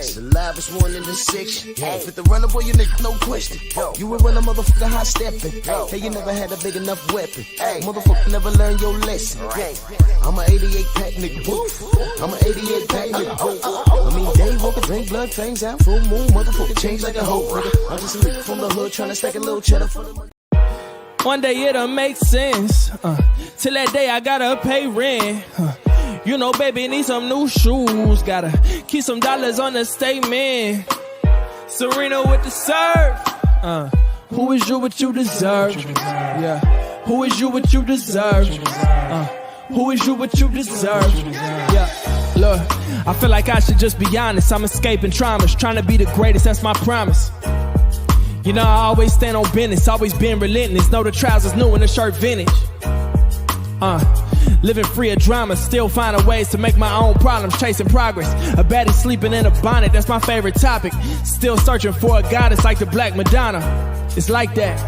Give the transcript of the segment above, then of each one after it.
The livest one in the section. Fit the runner, boy, you nigga, no question. You will run a motherfucker high stepping. Hey, you never had a big enough weapon. Motherfucker never learned your lesson. I'm an 88 pack nigga. I'm an 88 pack nigga. I mean, day walker, drink blood, fangs out, full moon, motherfucker change like a hoe. I'm just a nigga from the hood trying to stack a little cheddar for the money. One day it'll make sense. Till that day I gotta pay rent. You know, baby, need some new shoes. Gotta keep some dollars on the statement. Serena with the serve. Who is you what you deserve? Yeah. Who is you what you deserve? Who is you what you deserve? Yeah. Look, I feel like I should just be honest. I'm escaping traumas, trying to be the greatest, that's my promise. You know, I always stand on business, always been relentless. Know the trousers new and the shirt vintage. Living free of drama, still finding ways to make my own problems, chasing progress. A baddie sleeping in a bonnet, that's my favorite topic. Still searching for a goddess like the Black Madonna. It's like that,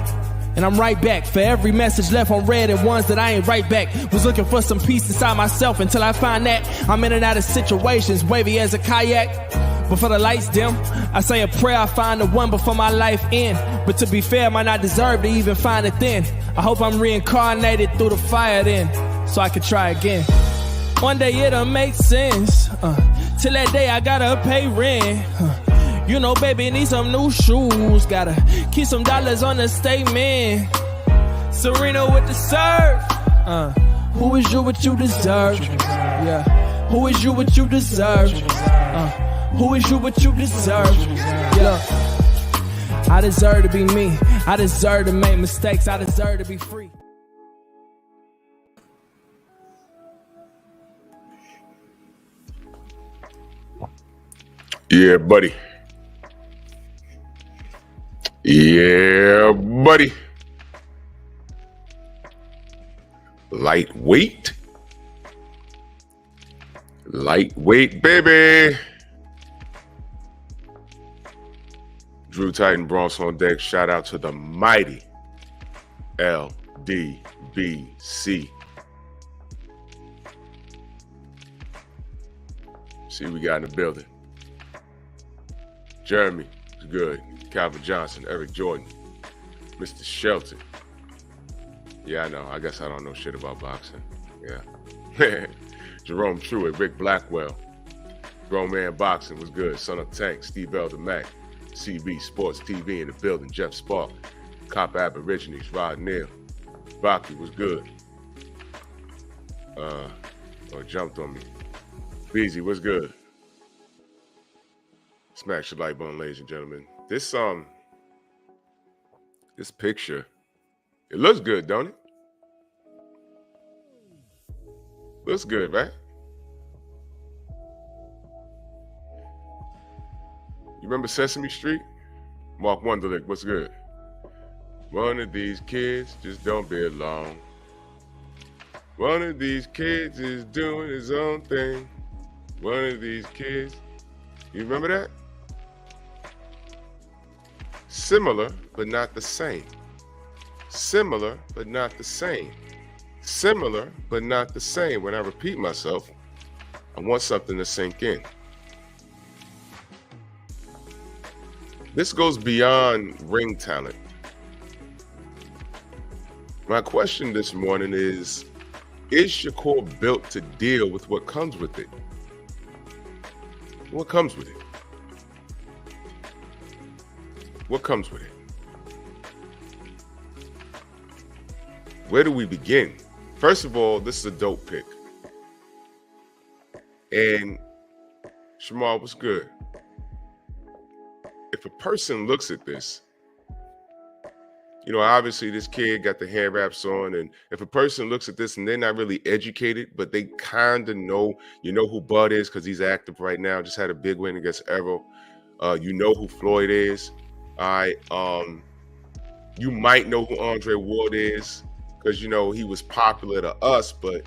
and I'm right back. For every message left on red and ones that I ain't right back. Was looking for some peace inside myself until I find that I'm in and out of situations, wavy as a kayak. Before the lights dim, I say a prayer, I find the one before my life end. But to be fair, I might not deserve to even find it then. I hope I'm reincarnated through the fire then, so I can try again. One day it'll make sense. Till that day I gotta pay rent. You know, baby, need some new shoes. Gotta keep some dollars on the statement. Serena with the serve. Who is you what you deserve? Yeah. Who is you what you deserve? Who is you what you deserve? Yeah. I deserve to be me. I deserve to make mistakes. I deserve to be free. Yeah, buddy. Yeah, buddy. Lightweight. Lightweight, baby. Drew Titan Bronx on deck. Shout out to the mighty LDBC. See what we got in the building. Jeremy is good. Calvin Johnson, Eric Jordan, Mr. Shelton. Yeah, I know. I guess I don't know shit about boxing. Yeah. Jerome Truitt, Rick Blackwell. Grown Man Boxing was good. Son of Tank, Steve Elder Mack. CB Sports TV in the building. Jeff Spark. Cop Aborigines, Rod Neal. Rocky was good. Jumped on me. Beezy was good. Smash your like button, ladies and gentlemen. This picture, it looks good, don't it? Looks good, right? You remember Sesame Street? Mark Wunderlich, what's good? One of these kids just don't belong. One of these kids is doing his own thing. One of these kids, you remember that? Similar, but not the same. Similar, but not the same. Similar, but not the same. When I repeat myself, I want something to sink in. This goes beyond ring talent. My question this morning is Shakur built to deal with what comes with it? What comes with it? What comes with it? Where do we begin? First of all, this is a dope pick. And Shamar, what's good? If a person looks at this, you know, obviously this kid got the hair wraps on, and if a person looks at this and they're not really educated, but they kind of know, you know who Bud is because he's active right now, just had a big win against Errol. You know who Floyd is. You might know who Andre Ward is because, you know, he was popular to us, but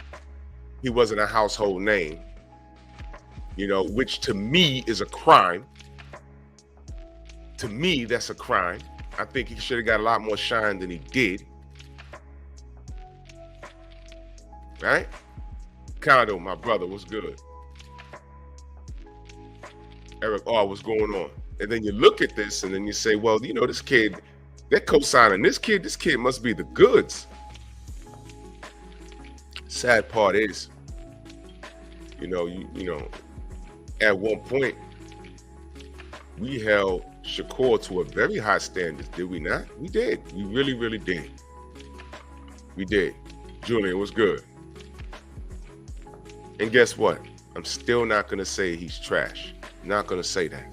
he wasn't a household name, you know, which to me is a crime. To me, that's a crime. I think he should have got a lot more shine than he did. Right? Kondo, my brother, what's good? Eric R, what's going on? And then you look at this and then you say, well, you know, this kid, they're co-signing this kid must be the goods. Sad part is, you know, at one point, we held Shakur to a very high standard, did we not? We did. We really, really did. We did. Julian, what's good? And guess what? I'm still not going to say he's trash. I'm not going to say that.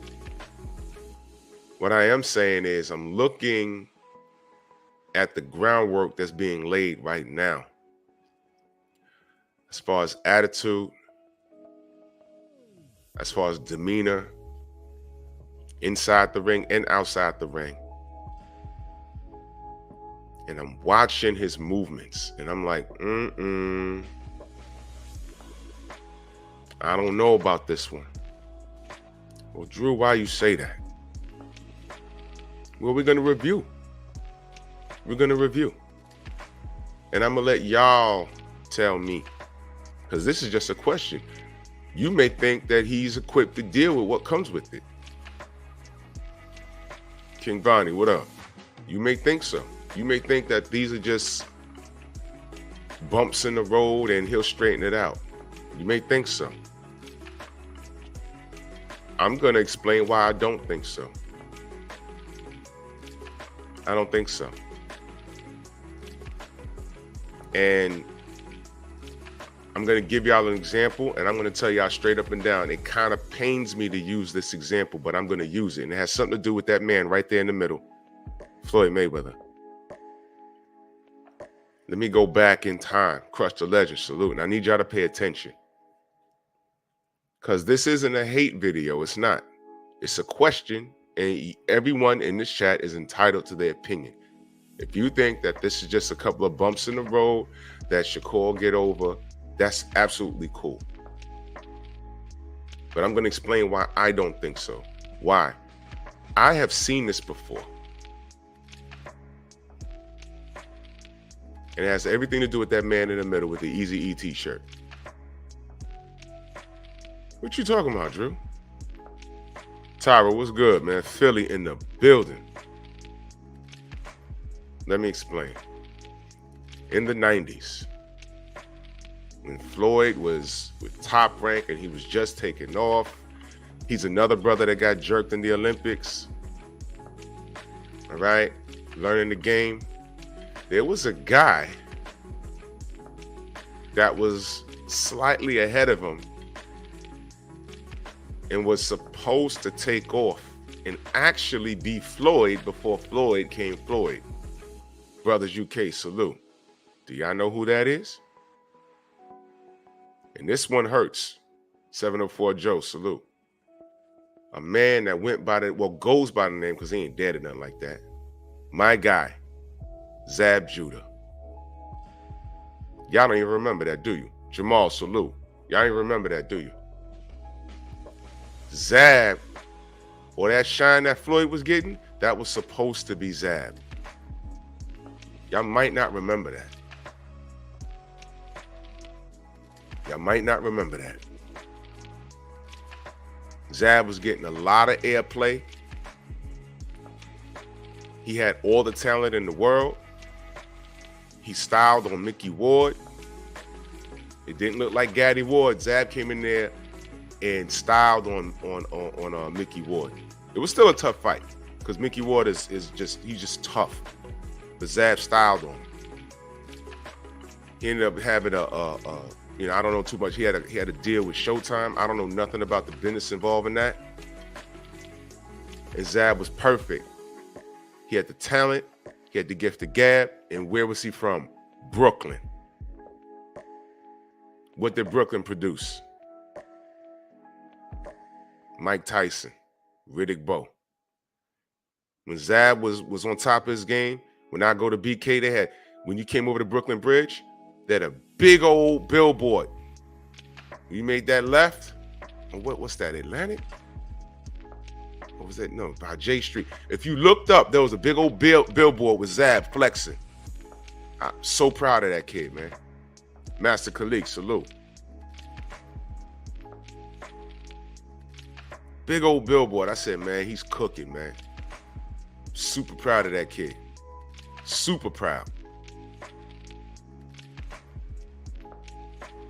What I am saying is I'm looking at the groundwork that's being laid right now. As far as attitude, as far as demeanor, inside the ring and outside the ring. And I'm watching his movements and I'm like, I don't know about this one. Well, Drew, why you say that? Well, we're going to review. We're going to review. And I'm going to let y'all tell me, because this is just a question. You may think that he's equipped to deal with what comes with it. King Bonnie, what up? You may think so. You may think that these are just bumps in the road and he'll straighten it out. You may think so. I'm going to explain why I don't think so. I don't think so. And I'm going to give y'all an example, and I'm going to tell y'all straight up and down. It kind of pains me to use this example, but I'm going to use it. And it has something to do with that man right there in the middle, Floyd Mayweather. Let me go back in time. Crush the legend. Salute. And I need y'all to pay attention. Because this isn't a hate video. It's not. It's a question, and everyone in this chat is entitled to their opinion. If you think that this is just a couple of bumps in the road that Shakur will get over, that's absolutely cool. But I'm going to explain why I don't think so. Why? I have seen this before. And it has everything to do with that man in the middle with the Eazy-E t-shirt. What you talking about, Drew? Tyra, what's good, man? Philly in the building. Let me explain. In the 90s, when Floyd was with Top Rank and he was just taking off, he's another brother that got jerked in the Olympics. All right, learning the game. There was a guy that was slightly ahead of him and was supposed to take off and actually be Floyd before Floyd came Floyd. Brothers UK, salute. Do y'all know who that is? And this one hurts. 704 Joe, salute. A man that went by the, well, goes by the name because he ain't dead or nothing like that. My guy, Zab Judah. Y'all don't even remember that, do you? Jamal, salute. Y'all don't even remember that, do you? Zab, or that shine that Floyd was getting, that was supposed to be Zab. Y'all might not remember that. Y'all might not remember that. Zab was getting a lot of airplay. He had all the talent in the world. He styled on Mickey Ward. It didn't look like Gaddy Ward. Zab came in there and styled on Mickey Ward. It was still a tough fight because Mickey Ward is he's just tough. But Zab styled on him. He ended up having I don't know too much. He had a deal with Showtime. I don't know nothing about the business involved in that. And Zab was perfect. He had the talent. He had the gift of gab. And where was he from? Brooklyn. What did Brooklyn produce? Mike Tyson, Riddick Bowe. When Zab was on top of his game, when I go to BK, they had, when you came over to Brooklyn Bridge, they had a big old billboard. You made that left, what's that, Atlantic? What was that? No, by J Street. If you looked up, there was a big old billboard with Zab flexing. I'm so proud of that kid, man. Master Khalik, salute. Big old billboard. I said, man, he's cooking, man. Super proud of that kid. Super proud.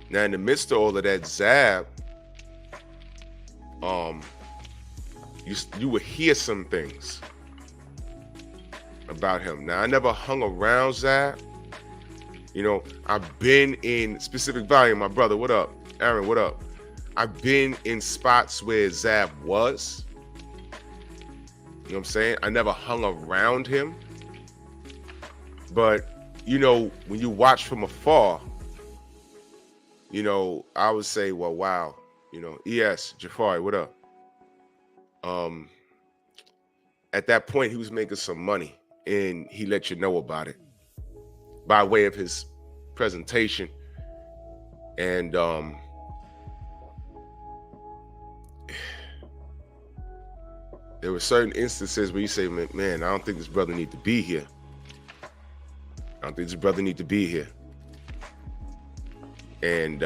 Now, in the midst of all of that, Zab, you would hear some things about him. Now, I never hung around Zab. You know, I've been in specific volume. My brother, what up? Aaron, what up? I've been in spots where Zab was. You know what I'm saying? I never hung around him. But, you know, when you watch from afar, you know, I would say, well, wow, you know, ES, Jafari, what up? At that point, he was making some money, and he let you know about it by way of his presentation. And there were certain instances where you say, man, I don't think this brother need to be here. I don't think this brother need to be here. And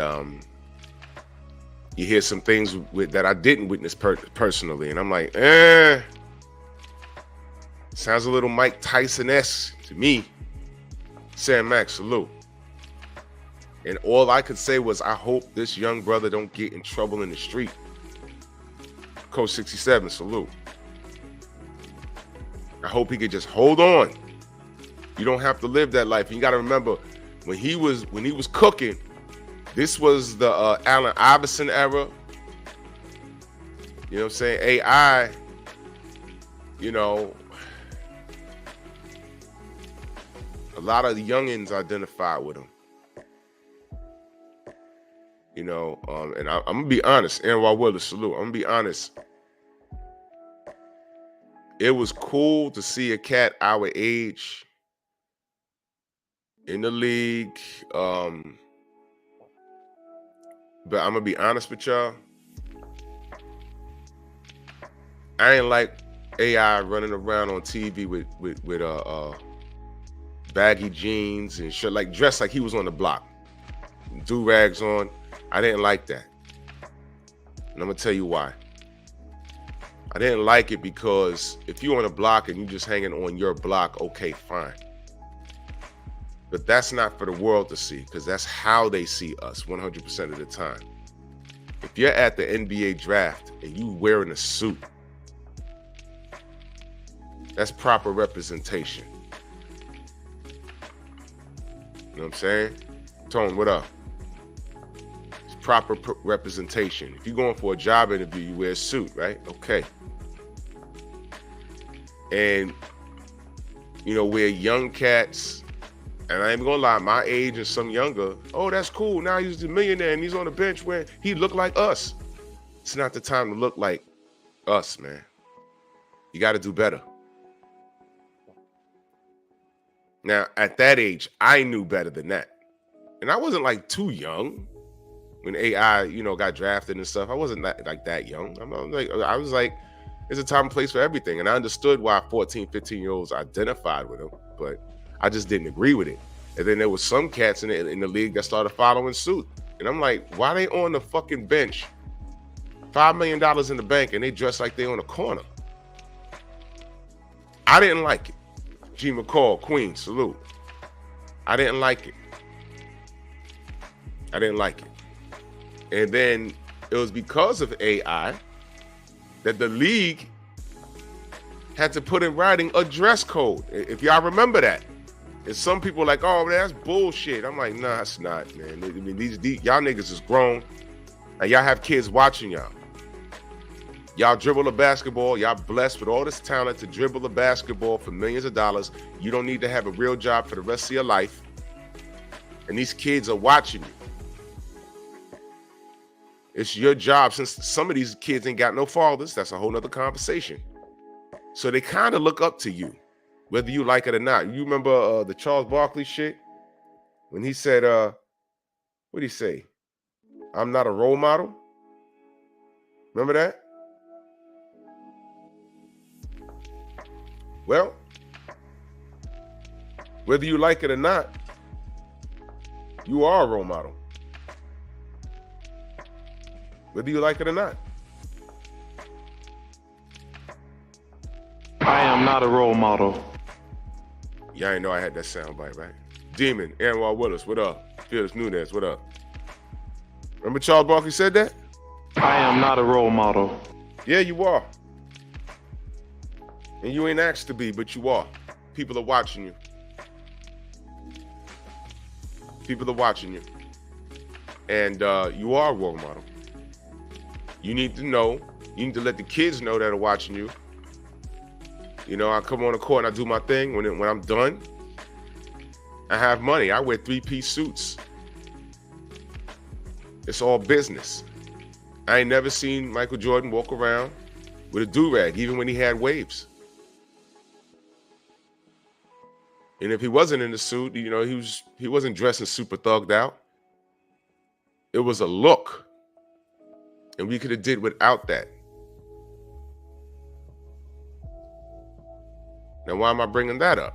you hear some things that I didn't witness personally, and I'm like, sounds a little Mike Tyson-esque to me. Sam Max, salute. And all I could say was, I hope this young brother don't get in trouble in the street. Coach 67, salute. I hope he could just hold on. You don't have to live that life. And you got to remember, when he was cooking, this was the Allen Iverson era. You know what I'm saying? AI, you know, a lot of the youngins identify with him. You know, and I'm going to be honest. Anwar Willis, salute. I'm going to be honest. It was cool to see a cat our age in the league. But I'm gonna be honest with y'all. I ain't like AI running around on TV with baggy jeans and shit, like dressed like he was on the block, do-rags on. I didn't like that, and I'm gonna tell you why. I didn't like it because if you're on a block and you just hanging on your block, okay, fine. But that's not for the world to see, because that's how they see us 100% of the time. If you're at the NBA draft and you wearing a suit, that's proper representation. You know what I'm saying? Tone, what up? It's proper representation. If you're going for a job interview, you wear a suit, right? Okay. And, you know, where young cats, and I ain't gonna lie, my age and some younger, oh, that's cool. Now he's a millionaire and he's on the bench where he look like us. It's not the time to look like us, man. You got to do better. Now, at that age, I knew better than that. And I wasn't like too young when AI, you know, got drafted and stuff. I wasn't like that young. I was like, there's a time and place for everything. And I understood why 14, 15-year-olds identified with him, but I just didn't agree with it. And then there was some cats in the league that started following suit. And I'm like, why they on the fucking bench? $5 million in the bank and they dress like they on a corner. I didn't like it. G. McCall, Queen, salute. I didn't like it. I didn't like it. And then it was because of AI that the league had to put in writing a dress code. If y'all remember that. And some people are like, oh, man, that's bullshit. I'm like, nah, it's not, man. I mean, these y'all niggas is grown. And y'all have kids watching y'all. Y'all dribble a basketball. Y'all blessed with all this talent to dribble a basketball for millions of dollars. You don't need to have a real job for the rest of your life. And these kids are watching you. It's your job, since some of these kids ain't got no fathers. That's a whole nother conversation. So they kind of look up to you, whether you like it or not. You remember the Charles Barkley shit? When he said, what did he say? I'm not a role model. Remember that? Well, whether you like it or not, you are a role model. Whether you like it or not. I am not a role model. Y'all ain't know I had that sound bite, right? Demon, Anwar Willis, what up? Felix Nunez, what up? Remember Charles Barkley said that? I am not a role model. Yeah, you are. And you ain't asked to be, but you are. People are watching you. People are watching you. And you are a role model. You need to know, you need to let the kids know that are watching you. You know, I come on the court and I do my thing. When I'm done, I have money. I wear 3-piece suits. It's all business. I ain't never seen Michael Jordan walk around with a do-rag, even when he had waves. And if he wasn't in the suit, you know, he wasn't dressing super thugged out. It was a look. And we could have did without that. Now, why am I bringing that up?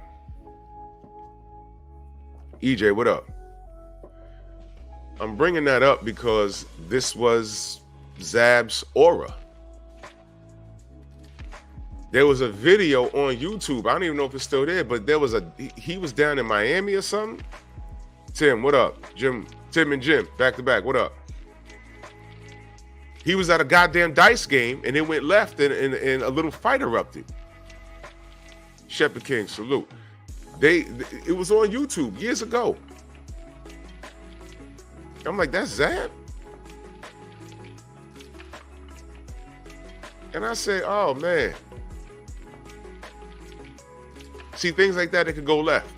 EJ, what up? I'm bringing that up because this was Zab's aura. There was a video on YouTube. I don't even know if it's still there, but there was he was down in Miami or something. Tim, what up? Tim and Jim, back to back, what up? He was at a goddamn dice game and it went left and a little fight erupted. Shepherd King, salute. It was on YouTube years ago. I'm like, that's Zab? And I said, oh man. See, things like that, it could go left.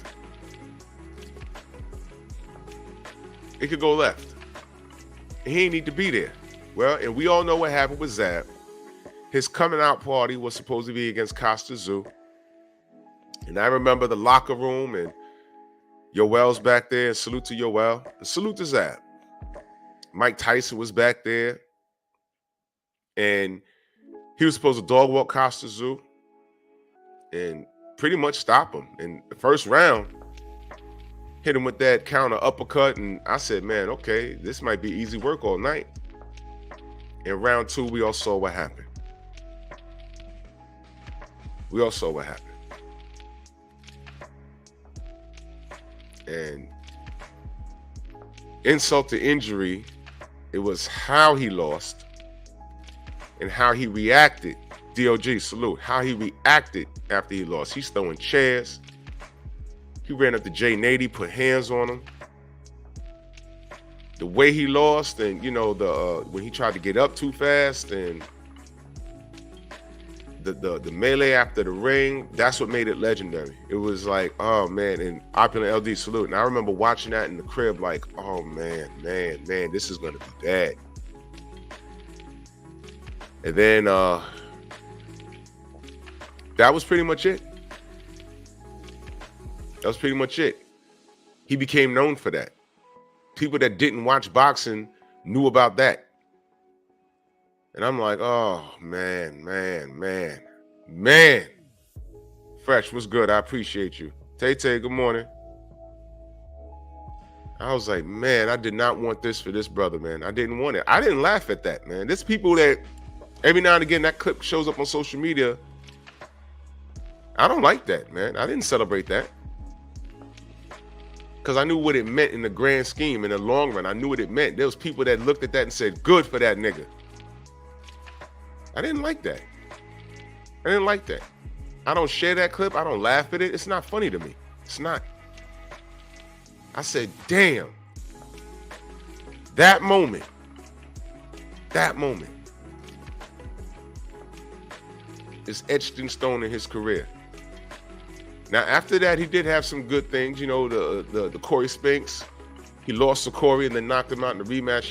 It could go left. He ain't need to be there. Well, and we all know what happened with Zab. His coming out party was supposed to be against Costa Zoo. And I remember the locker room and Yoel's back there. And salute to Yoel. And salute to Zab. Mike Tyson was back there. And he was supposed to dog walk Costa Zoo and pretty much stop him. In the first round, hit him with that counter uppercut. And I said, man, okay, this might be easy work all night. In round 2, we all saw what happened. We all saw what happened. And insult to injury, it was how he lost and how he reacted. DOG, salute. How he reacted after he lost. He's throwing chairs. He ran up to Jay Nady, put hands on him. The way he lost, and you know, when he tried to get up too fast, and the melee after the ring, that's what made it legendary. It was like, oh man, and Opulent LD, salute. And I remember watching that in the crib, like, oh man, this is gonna be bad. And then that was pretty much it. That was pretty much it. He became known for that. People that didn't watch boxing knew about that. And I'm like, oh, man. Fresh, what's good? I appreciate you. Tay, good morning. I was like, man, I did not want this for this brother, man. I didn't want it. I didn't laugh at that, man. There's people that every now and again, that clip shows up on social media. I don't like that, man. I didn't celebrate that. Because I knew what it meant in the grand scheme, in the long run. I knew what it meant. There was people that looked at that and said, good for that nigga. I didn't like that. I don't share that clip. I don't laugh at it. It's not funny to me. It's not. I said, damn. That moment is etched in stone in his career. Now, after that, he did have some good things. You know, the Corey Spinks. He lost to Corey and then knocked him out in the rematch.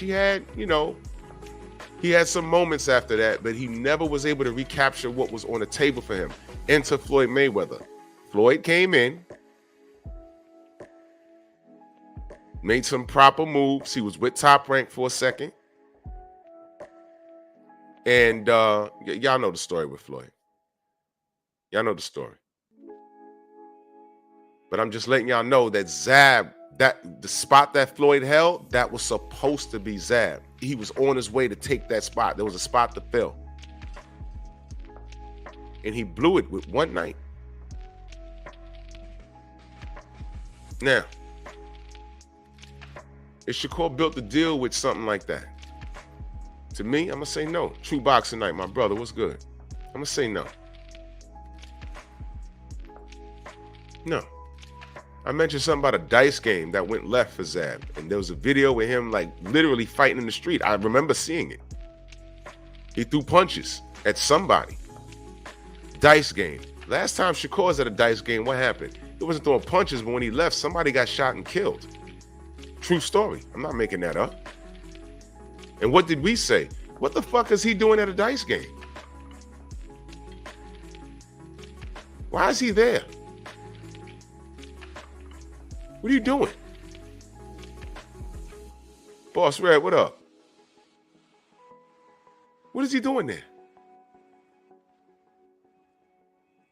He had some moments after that, but he never was able to recapture what was on the table for him. Enter Floyd Mayweather. Floyd came in, made some proper moves. He was with Top Rank for a second. And y'all know the story with Floyd. Y'all know the story. But I'm just letting y'all know that Zab, that the spot that Floyd held, that was supposed to be Zab. He was on his way to take that spot. There was a spot to fill. and he blew it with one night. Now, is Shakur built the deal with something like that? To me, I'm going to say no. True Boxing Night, my brother, what's good? I'm going to say no. No. I mentioned something about a dice game that went left for Zab, and there was a video with him like literally fighting in the street. I remember seeing it. He threw punches at somebody. Dice game. Last time Shakur was at a dice game, what happened? He wasn't throwing punches, but when he left, somebody got shot and killed. True story. I'm not making that up. And what did we say? What the fuck is he doing at a dice game? Why is he there? What are you doing? Boss Red, what up? What is he doing there?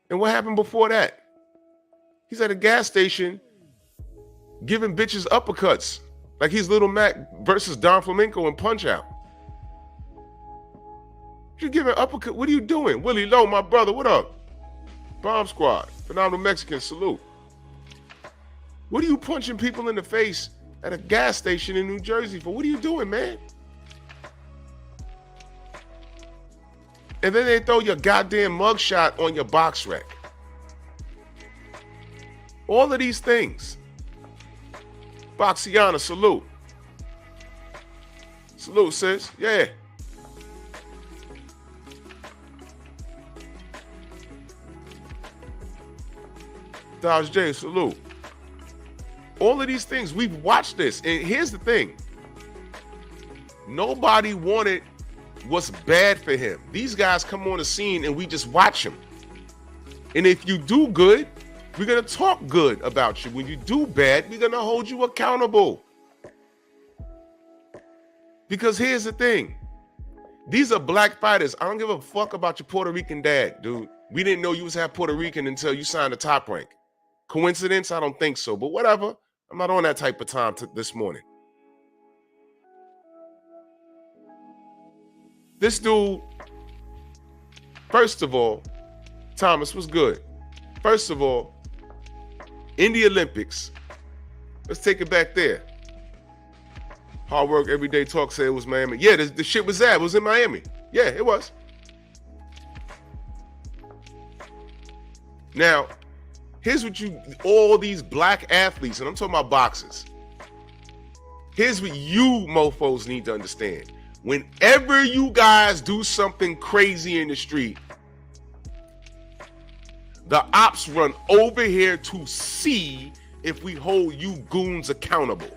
And what happened before that? He's at a gas station giving bitches uppercuts like he's Little Mac versus Don Flamenco in Punch-Out. You're giving uppercut. What are you doing? Willie Lowe, my brother, what up? Bomb Squad, Phenomenal Mexican, salute. What are you punching people in the face at a gas station in New Jersey for? What are you doing, man? And then they throw your goddamn mugshot on your box rack. All of these things. Boxiana, salute. Salute, sis. Yeah. Dodge J, salute. All of these things, we've watched this. And here's the thing. Nobody wanted what's bad for him. These guys come on the scene and we just watch him. And if you do good, we're going to talk good about you. When you do bad, we're going to hold you accountable. Because here's the thing. These are black fighters. I don't give a fuck about your Puerto Rican dad, dude. We didn't know you was half Puerto Rican until you signed the Top Rank. Coincidence? I don't think so. But whatever. I'm not on that type of time this morning. This dude, first of all, Thomas was good. First of all, in the Olympics, let's take it back there. Hard work, everyday talk, said it was Miami. Yeah, the shit was that. It was in Miami. Yeah, it was. Now, here's what all these black athletes, and I'm talking about boxers. Here's what you mofos need to understand. Whenever you guys do something crazy in the street, the ops run over here to see if we hold you goons accountable.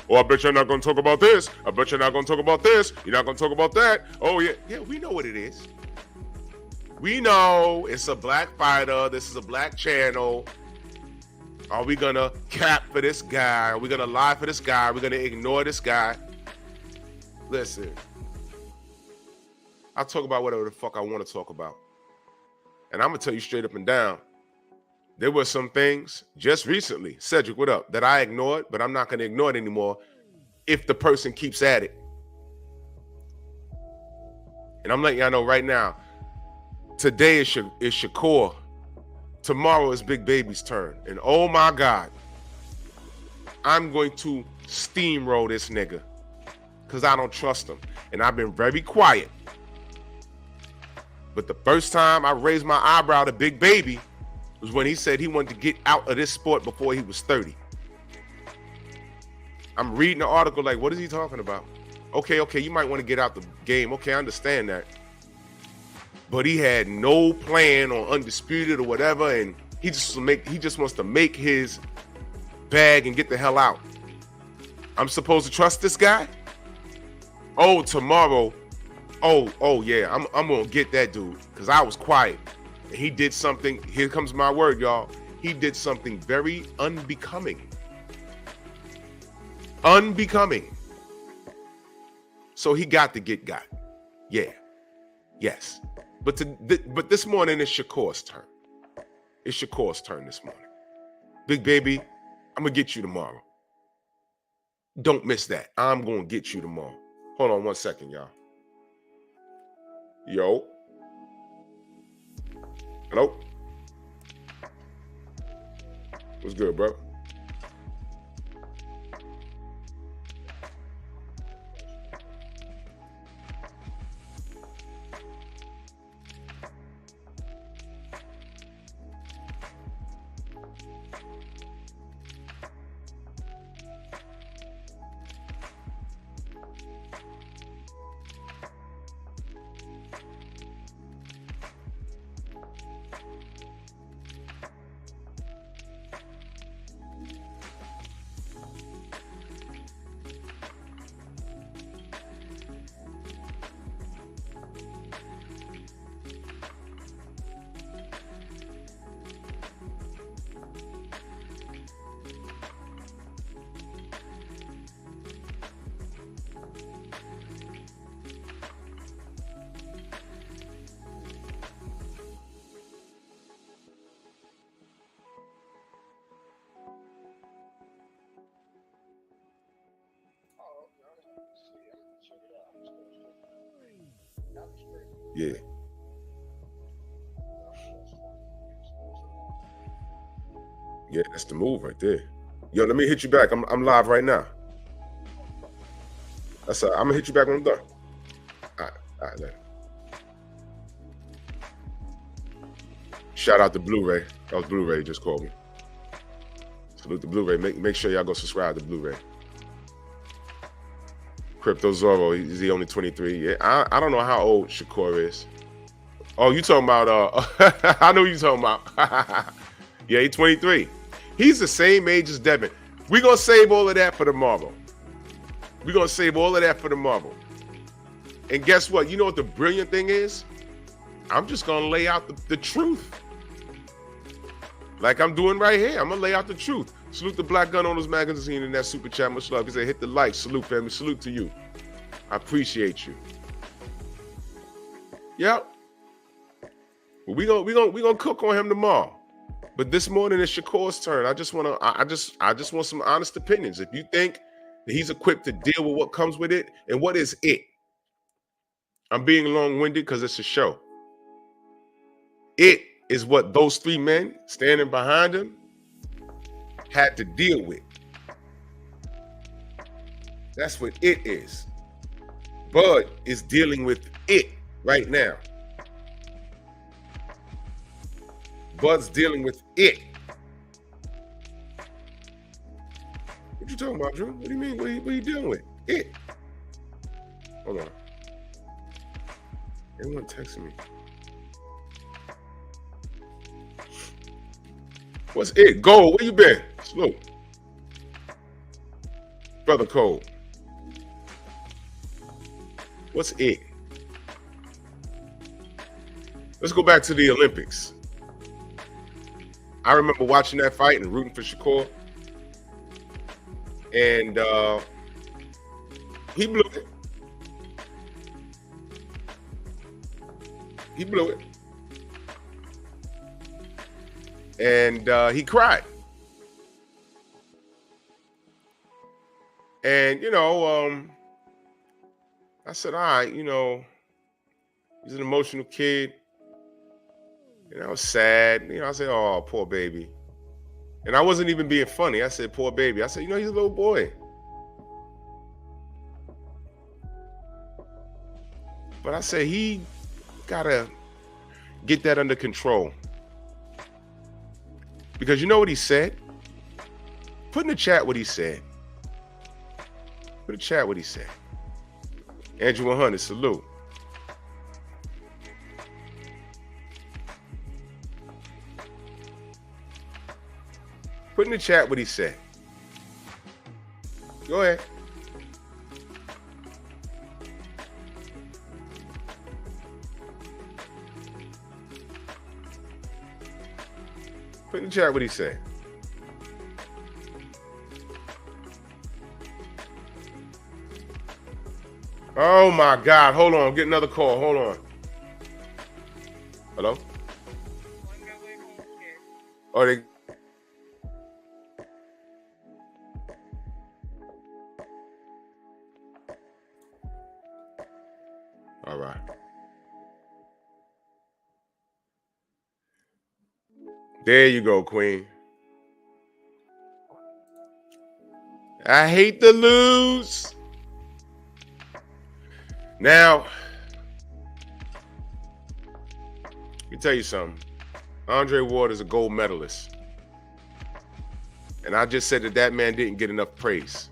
Oh, I bet you're not going to talk about this. I bet you're not going to talk about this. You're not going to talk about that. Oh, yeah. Yeah, we know what it is. We know it's a black fighter. This is a black channel. Are we going to cap for this guy? Are we going to lie for this guy? Are we going to ignore this guy? Listen, I'll talk about whatever the fuck I want to talk about. And I'm going to tell you straight up and down, there were some things just recently, Cedric, what up, that I ignored, but I'm not going to ignore it anymore if the person keeps at it. And I'm letting y'all know right now, today is Shakur. Tomorrow is Big Baby's turn. And oh my God, I'm going to steamroll this nigga because I don't trust him. And I've been very quiet. But the first time I raised my eyebrow to Big Baby was when he said he wanted to get out of this sport before he was 30. I'm reading the article like, what is he talking about? Okay, you might want to get out the game. Okay, I understand that. But he had no plan on Undisputed or whatever, and he just wants to make his bag and get the hell out. I'm supposed to trust this guy? Oh, tomorrow. Oh yeah, I'm gonna get that dude because I was quiet. And he did something. Here comes my word, y'all. He did something very unbecoming. Unbecoming. So he got to get got. Yeah. Yes. But this morning it's Shakur's turn. It's Shakur's turn this morning. Big Baby, I'm gonna get you tomorrow. Don't miss that. I'm gonna get you tomorrow. Hold on 1 second, y'all. Yo. Hello? What's good, bro? Yeah. Yeah, that's the move right there. Yo, let me hit you back. I'm live right now. I'm gonna hit you back when I'm done. All right, later. Shout out to Blu-ray. That was Blu-ray just called me. Salute to Blu-ray. Make sure y'all go subscribe to Blu-ray. Crypto Zorro, he's only 23. Yeah, I don't know how old Shakur is. Oh, you talking about I know who you talking about. Yeah, he's 23. He's the same age as Devin. We're gonna save all of that for tomorrow. We're gonna save all of that for tomorrow. And guess what? You know what the brilliant thing is? I'm just gonna lay out the truth. Like I'm doing right here. I'm gonna lay out the truth. Salute the Black Gun Owners Magazine in that super chat. Much love. He said, hit the like. Salute, family. Salute to you. I appreciate you. Yep. But we gonna cook on him tomorrow. But this morning is Shakur's turn. I just want some honest opinions. If you think that he's equipped to deal with what comes with it, and what is it? I'm being long-winded because it's a show. It is what those three men standing behind him had to deal with. That's what it is. Bud is dealing with it right now. Bud's dealing with it. What you talking about, Drew? What do you mean? What are you dealing with? It. Hold on. Everyone texting me. What's it? Gold, where you been? Slow. Brother Cole. What's it? Let's go back to the Olympics. I remember watching that fight and rooting for Shakur. And he blew it. He blew it. And he cried. And, I said, all right, he's an emotional kid. And I was sad. I said, oh, poor baby. And I wasn't even being funny. I said, poor baby. I said, he's a little boy. But I said, he gotta get that under control. Because you know what he said? Put in the chat what he said. Put in the chat what he said. Andrew 100, salute. Put in the chat what he said. Go ahead. Put in the chat what he said. Oh my God. Hold on. Get another call. Hold on. Hello? Oh, they. All right. There you go, Queen. I hate to lose. Now, let me tell you something. Andre Ward is a gold medalist. And I just said that man didn't get enough praise.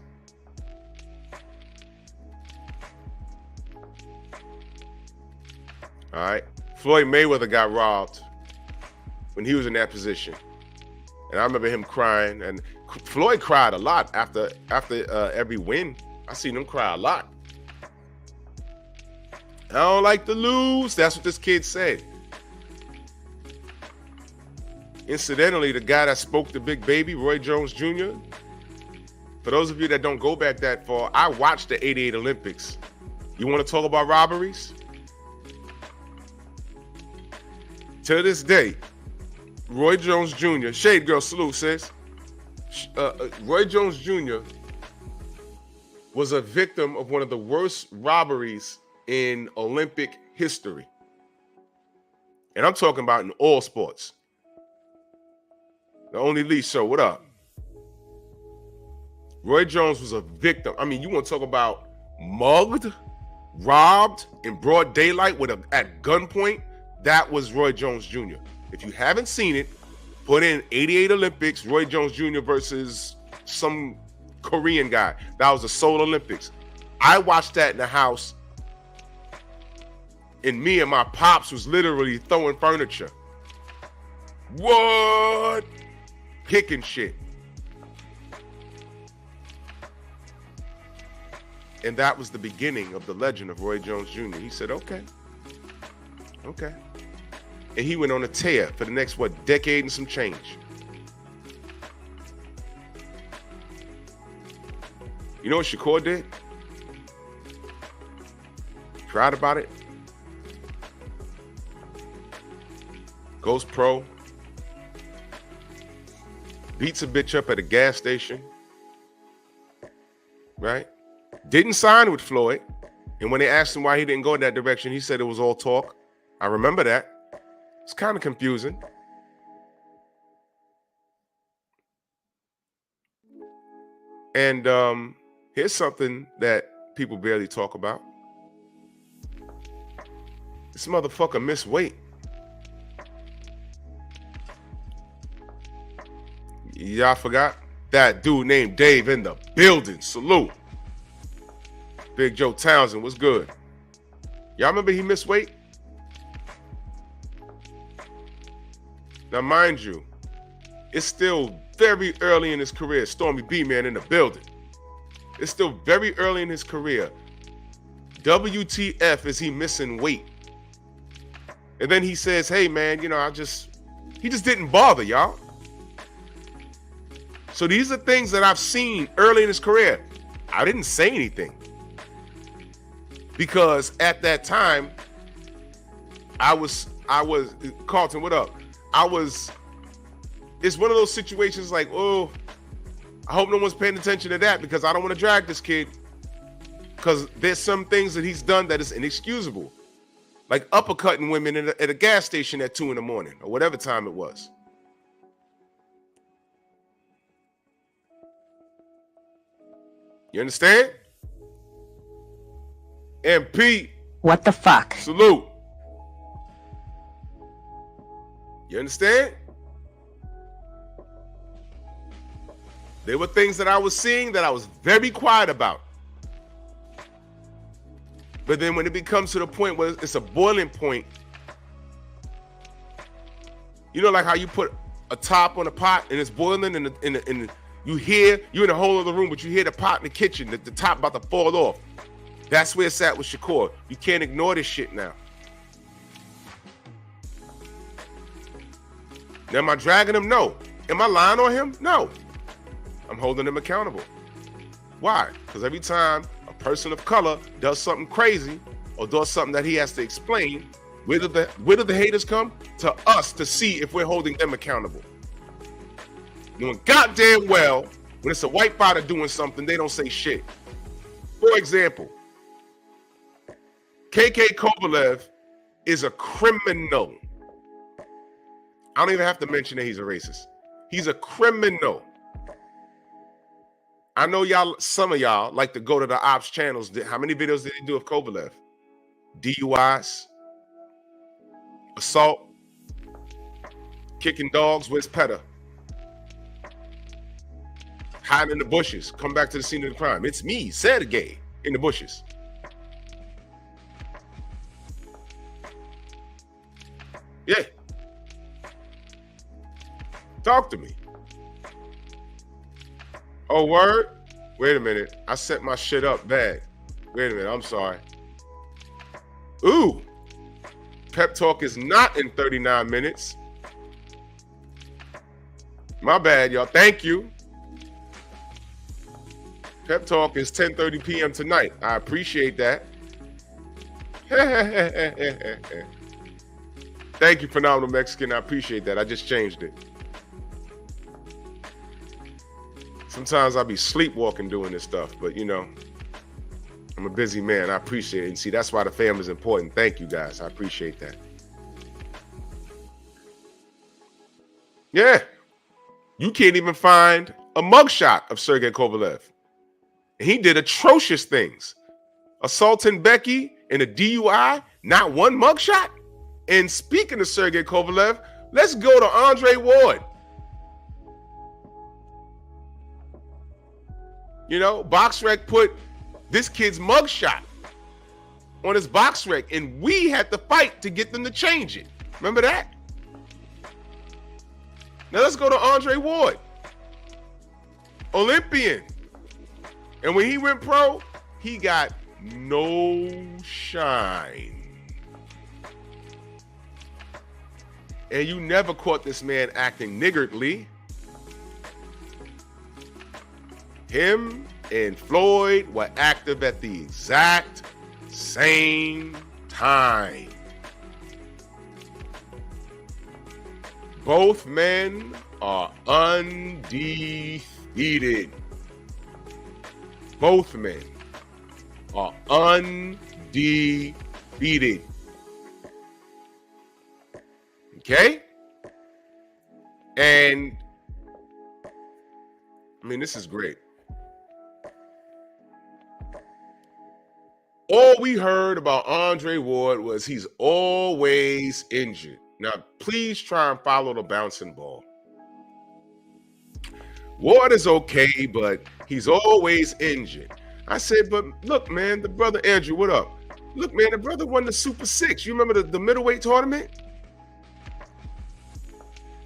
All right. Floyd Mayweather got robbed when he was in that position. And I remember him crying. And Floyd cried a lot after every win. I seen him cry a lot. I don't like to lose. That's what this kid said. Incidentally, the guy that spoke to Big Baby, Roy Jones Jr., for those of you that don't go back that far, I watched the 88 Olympics. You want to talk about robberies? To this day, Roy Jones Jr., Shade Girl, salute, sis. Roy Jones Jr. was a victim of one of the worst robberies in Olympic history. And I'm talking about in all sports. The Only Lee Show, what up? Roy Jones was a victim. I mean, you want to talk about mugged, robbed in broad daylight at gunpoint? That was Roy Jones Jr. If you haven't seen it, put in 88 Olympics, Roy Jones Jr. versus some Korean guy. That was the Seoul Olympics. I watched that in the house, and me and my pops was literally throwing furniture. What? Kicking shit. And that was the beginning of the legend of Roy Jones Jr. He said, okay. And he went on a tear for the next, decade and some change. You know what Shakur did? Cried about it. Goes pro. Beats a bitch up at a gas station. Right? Didn't sign with Floyd. And when they asked him why he didn't go in that direction, he said it was all talk. I remember that. It's kind of confusing. And here's something that people barely talk about. This motherfucker missed weight. Y'all forgot? That dude named Dave in the building. Salute. Big Joe Townsend, what's good? Y'all remember he missed weight? Now, mind you, it's still very early in his career. Stormy B, man, in the building. It's still very early in his career. WTF is he missing weight? And then he says, hey, man, you know, he just didn't bother, y'all. So these are things that I've seen early in his career. I didn't say anything. Because at that time, I was, Carlton, what up? It's one of those situations like, oh, I hope no one's paying attention to that because I don't want to drag this kid. Because there's some things that he's done that is inexcusable. Like uppercutting women at a gas station at 2 a.m. or whatever time it was. You understand? MP. What the fuck? Salute. You understand? There were things that I was seeing that I was very quiet about. But then when it becomes to the point where it's a boiling point, you know, like how you put a top on a pot and it's boiling and you hear, you're in a whole other room, but you hear the pot in the kitchen, the top about to fall off. That's where it's at with Shakur. You can't ignore this shit now. Now, am I dragging him? No. Am I lying on him? No. I'm holding him accountable. Why? Because every time a person of color does something crazy or does something that he has to explain, where do the haters come? To us to see if we're holding them accountable. Knowing goddamn well, when it's a white body doing something, they don't say shit. For example, KK Kovalev is a criminal. I don't even have to mention that he's a racist. He's a criminal. I know y'all, some of y'all like to go to the ops channels. How many videos did he do of Kovalev? DUIs, assault, kicking dogs. Where's PETA? Hiding in the bushes. Come back to the scene of the crime. It's me, Sergey, in the bushes. Yeah. Talk to me. Oh, word? Wait a minute. I set my shit up bad. Wait a minute. I'm sorry. Ooh. Pep Talk is not in 39 minutes. My bad, y'all. Thank you. Pep Talk is 10:30 p.m. tonight. I appreciate that. Thank you, Phenomenal Mexican. I appreciate that. I just changed it. Sometimes I'll be sleepwalking doing this stuff, but you know, I'm a busy man. I appreciate it. And see, that's why the family is important. Thank you, guys. I appreciate that. Yeah. You can't even find a mugshot of Sergey Kovalev. And he did atrocious things. Assaulting Becky in a DUI, not one mugshot. And speaking of Sergey Kovalev, let's go to Andre Ward. You know, BoxRec put this kid's mugshot on his BoxRec, and we had to fight to get them to change it. Remember that? Now let's go to Andre Ward. Olympian. And when he went pro, he got no shine. And you never caught this man acting niggardly. Him and Floyd were active at the exact same time. Both men are undefeated. Both men are undefeated. Okay? And I mean, this is great. All we heard about Andre Ward was he's always injured. Now, please try and follow the bouncing ball. Ward is okay, but he's always injured. I said, but look, man, the brother Andrew, what up? Look, man, the brother won the Super 6. You remember the middleweight tournament?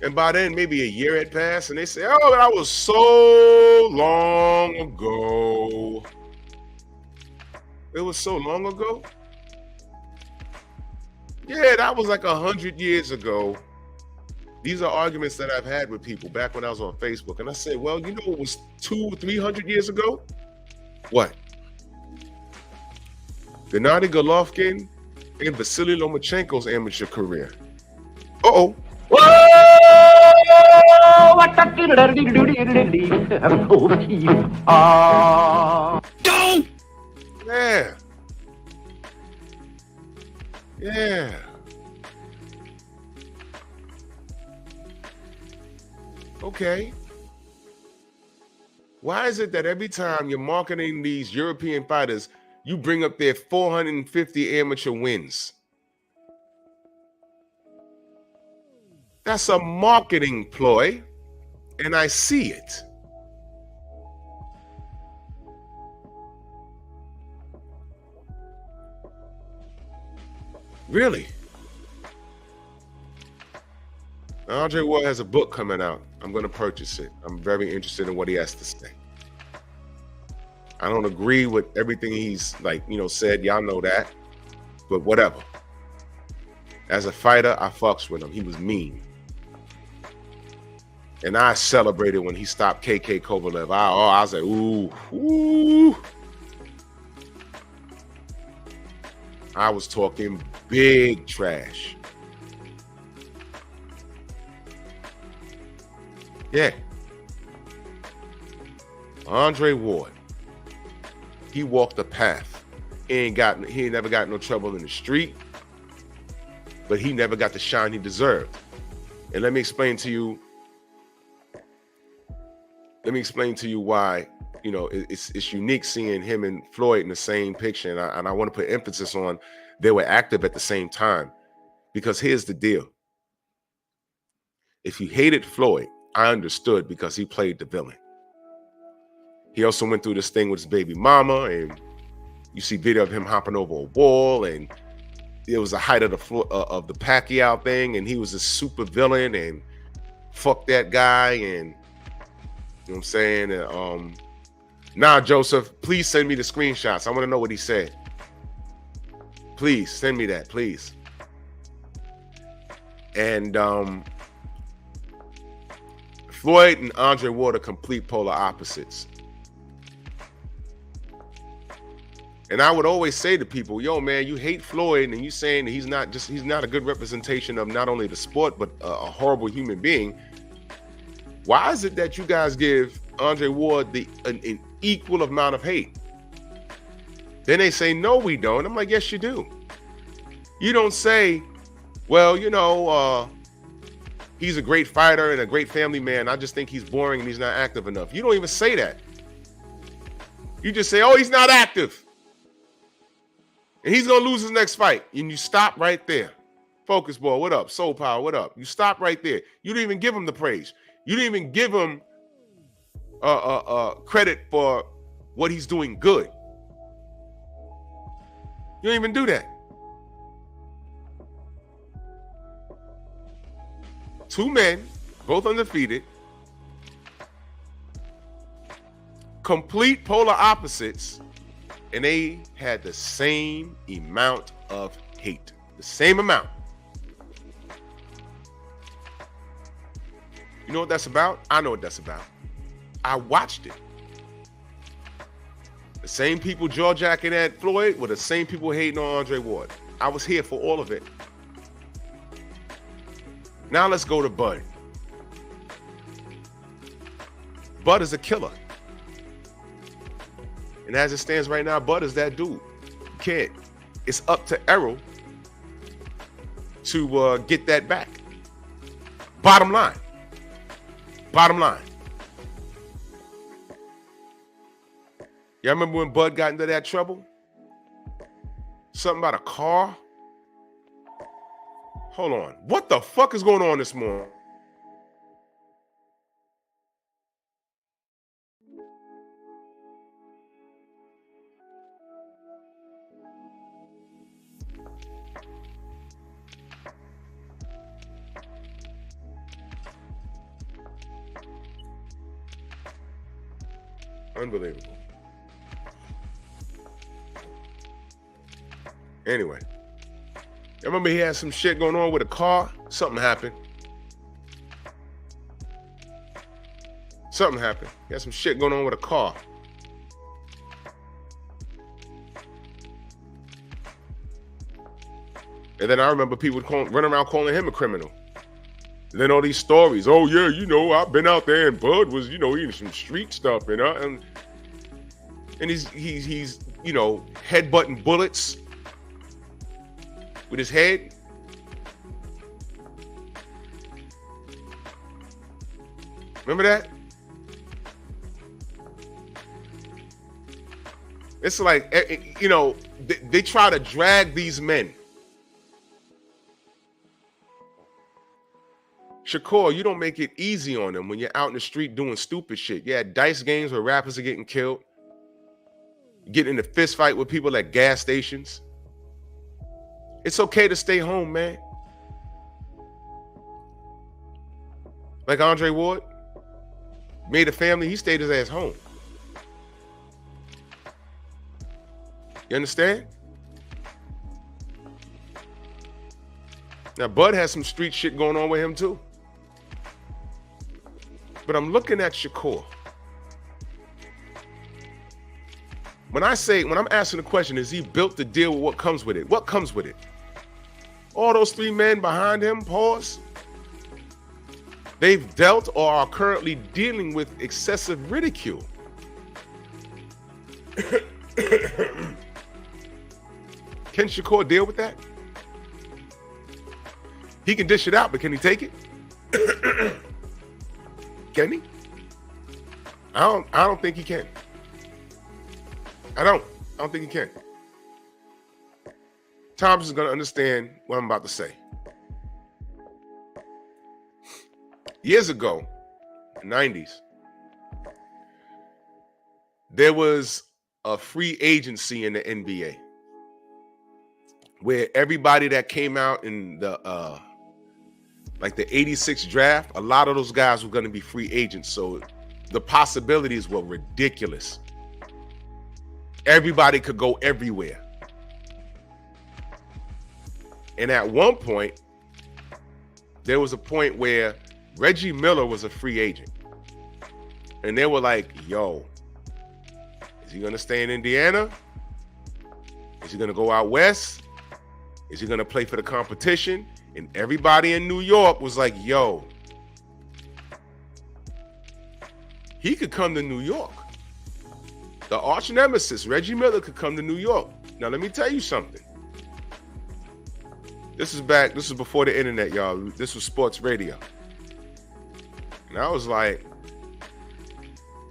And by then, maybe a year had passed, and they say, oh, that was so long ago. It was so long ago? Yeah, that was like 100 years ago. These are arguments that I've had with people back when I was on Facebook. And I said, well, you know, it was 200 or 300 years ago. What? Gennady Golovkin and Vasily Lomachenko's amateur career. Uh-oh. Yeah. Yeah. Okay. Why is it that every time you're marketing these European fighters, you bring up their 450 amateur wins? That's a marketing ploy, and I see it. Really? Andre Ward has a book coming out. I'm going to purchase it. I'm very interested in what he has to say. I don't agree with everything he's said. Y'all know that. But whatever. As a fighter, I fucks with him. He was mean. And I celebrated when he stopped KK Kovalev. I was like, ooh. I was talking big trash. Yeah. Andre Ward. He walked the path. He ain't never got no trouble in the street, but he never got the shine he deserved. And let me explain to you why, it's unique seeing him and Floyd in the same picture. And I want to put emphasis on they were active at the same time, because here's the deal. If you hated Floyd, I understood, because he played the villain. He also went through this thing with his baby mama, and you see video of him hopping over a wall, and it was the height of the Pacquiao thing, and he was a super villain, and fuck that guy, and you know what I'm saying? Nah, Joseph, please send me the screenshots. I want to know what he said. Please send me that, please. And Floyd and Andre Ward are complete polar opposites. And I would always say to people, yo, man, you hate Floyd, and you saying that he's not a good representation of not only the sport, but a horrible human being. Why is it that you guys give Andre Ward an equal amount of hate? Then they say, no, we don't. I'm like, yes, you do. You don't say, well, he's a great fighter and a great family man. I just think he's boring and he's not active enough. You don't even say that. You just say, oh, he's not active. And he's going to lose his next fight. And you stop right there. Focus Ball, what up? Soul Power, what up? You stop right there. You didn't even give him the praise. You didn't even give him credit for what he's doing good. You don't even do that. Two men, both undefeated, complete polar opposites, and they had the same amount of hate. The same amount. You know what that's about? I know what that's about. I watched it. The same people jaw-jacking at Floyd were the same people hating on Andre Ward. I was here for all of it. Now let's go to Bud. Bud is a killer. And as it stands right now, Bud is that dude. You can't. It's up to Errol to get that back. Bottom line. Bottom line. Y'all remember when Bud got into that trouble? Something about a car? Hold on. What the fuck is going on this morning? Unbelievable. Anyway, I remember he had some shit going on with a car. Something happened. Something happened. He had some shit going on with a car. And then I remember people running around calling him a criminal. And then all these stories. Oh yeah, I've been out there and Bud was, eating some street stuff, and he's headbutting bullets with his head. Remember that? It's like, they try to drag these men. Shakur, you don't make it easy on them when you're out in the street doing stupid shit. You had dice games where rappers are getting killed. Getting in a fist fight with people at gas stations. It's okay to stay home, man. Like Andre Ward made a family, he stayed his ass home. You understand? Now, Bud has some street shit going on with him too. But I'm looking at Shakur. When I'm asking the question, is he built to deal with what comes with it? What comes with it? All those three men behind him, pause. They've dealt or are currently dealing with excessive ridicule. Can Shakur deal with that? He can dish it out, but can he take it? Can he? I don't think he can. I don't think he can. Thomas is going to understand what I'm about to say. Years ago, 90s, there was a free agency in the NBA where everybody that came out in the like the 86 draft, a lot of those guys were going to be free agents. So the possibilities were ridiculous. Everybody could go everywhere. And at one point, there was a point where Reggie Miller was a free agent. And they were like, yo, is he going to stay in Indiana? Is he going to go out west? Is he going to play for the competition? And everybody in New York was like, yo, he could come to New York. The arch nemesis, Reggie Miller, could come to New York. Now, let me tell you something. This was before the internet, y'all. This was sports radio. And I was like,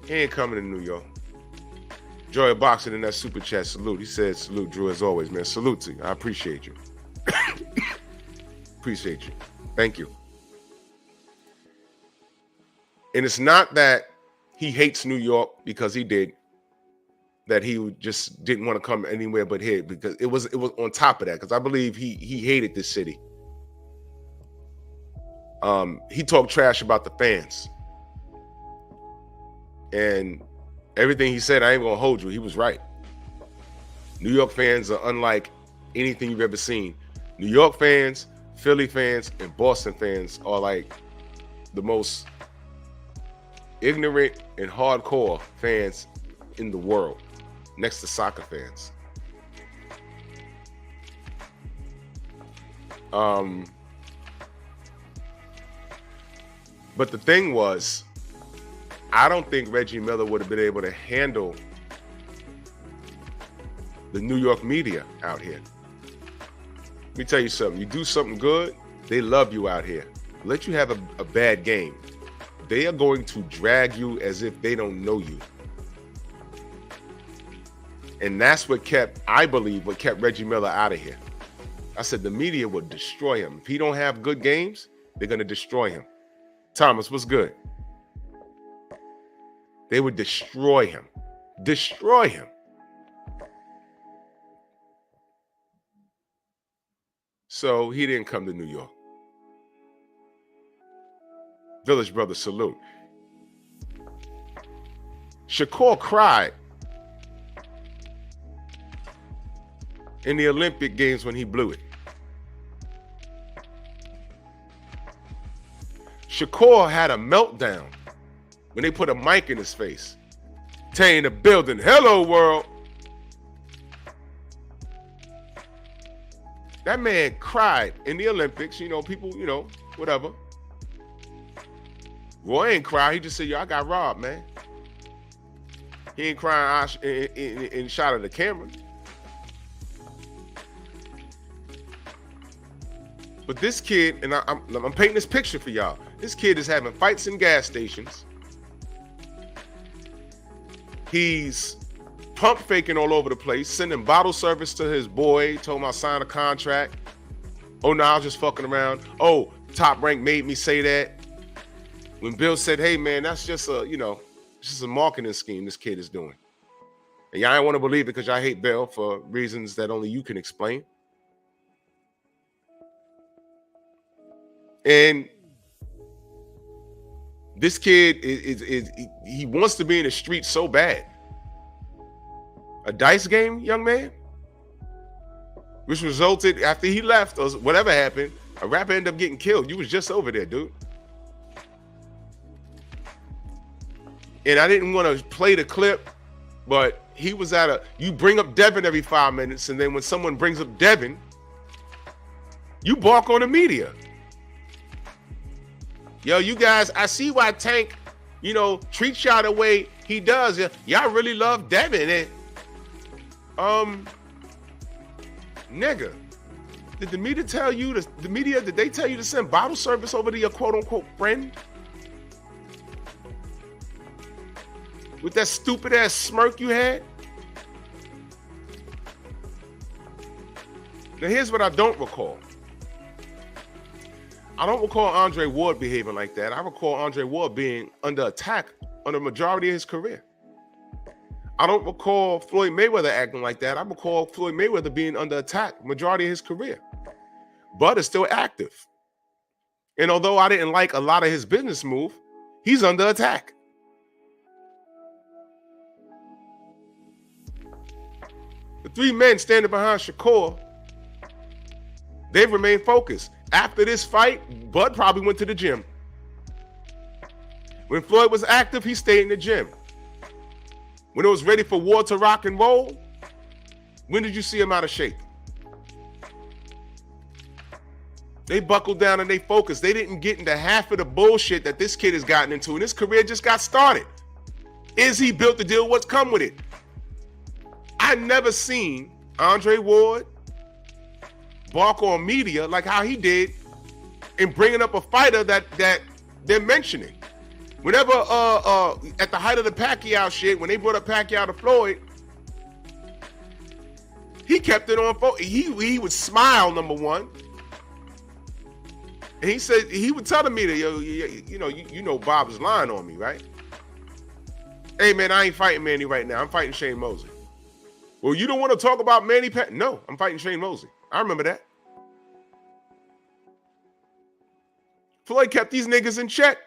he ain't coming to New York. Joy Boxing in that super chat, salute. He said, salute, Drew, as always, man. Salute to you. I appreciate you. Appreciate you. Thank you. And it's not that he hates New York because he did, that he just didn't want to come anywhere but here, because it was on top of that, because I believe he hated this city. He talked trash about the fans. And everything he said, I ain't gonna hold you, he was right. New York fans are unlike anything you've ever seen. New York fans, Philly fans, and Boston fans are like the most ignorant and hardcore fans in the world, next to soccer fans. But the thing was, I don't think Reggie Miller would have been able to handle the New York media out here. Let me tell you something. You do something good, they love you out here. Let you have a bad game, they are going to drag you as if they don't know you. And that's what kept Reggie Miller out of here. I said the media would destroy him. If he don't have good games, they're going to destroy him. Thomas, what's good? They would destroy him. Destroy him. So he didn't come to New York. Village Brother, salute. Shakur cried in the Olympic Games when he blew it. Shakur had a meltdown when they put a mic in his face. Tay in the building. Hello, world. That man cried in the Olympics. You know, people, you know, whatever. Roy ain't cry. He just said, yo, I got robbed, man. He ain't crying in shot of the camera. But this kid, and I'm painting this picture for y'all. This kid is having fights in gas stations. He's pump faking all over the place, sending bottle service to his boy, told him I'll sign a contract. Oh, no, I was just fucking around. Oh, Top Rank made me say that. When Bill said, hey, man, that's just a, you know, it's just a marketing scheme this kid is doing. And y'all ain't want to believe it because y'all hate Bill for reasons that only you can explain. And this kid he wants to be in the street so bad. A dice game, young man, which resulted after he left or whatever happened, a rapper ended up getting killed. You was just over there, dude. And I didn't want to play the clip, but he was you bring up Devin every 5 minutes, and then when someone brings up Devin, you bark on the media. Yo, you guys, I see why Tank, you know, treats y'all the way he does. Y'all really love Devin. And, nigga, Did the media tell you, did they tell you to send bottle service over to your quote unquote friend? With that stupid ass smirk you had? Now here's what I don't recall. I don't recall Andre Ward behaving like that. I recall Andre Ward being under attack on the majority of his career. I don't recall Floyd Mayweather acting like that. I recall Floyd Mayweather being under attack majority of his career. Bud is still active. And although I didn't like a lot of his business move, he's under attack. The three men standing behind Shakur, they've remained focused. After this fight, Bud probably went to the gym. When Floyd was active, he stayed in the gym. When it was ready for Ward to rock and roll, when did you see him out of shape? They buckled down and they focused. They didn't get into half of the bullshit that this kid has gotten into, and his career just got started. Is he built to deal with what's come with it? I never seen Andre Ward bark on media like how he did in bringing up a fighter that they're mentioning. Whenever at the height of the Pacquiao shit, when they brought up Pacquiao to Floyd, he kept it on. He would smile, number one, and he said he would tell the media, "Yo, you know Bob is lying on me, right? Hey man, I ain't fighting Manny right now. I'm fighting Shane Mosley." Well, you don't want to talk about Manny No, I'm fighting Shane Mosley. I remember that. Floyd kept these niggas in check.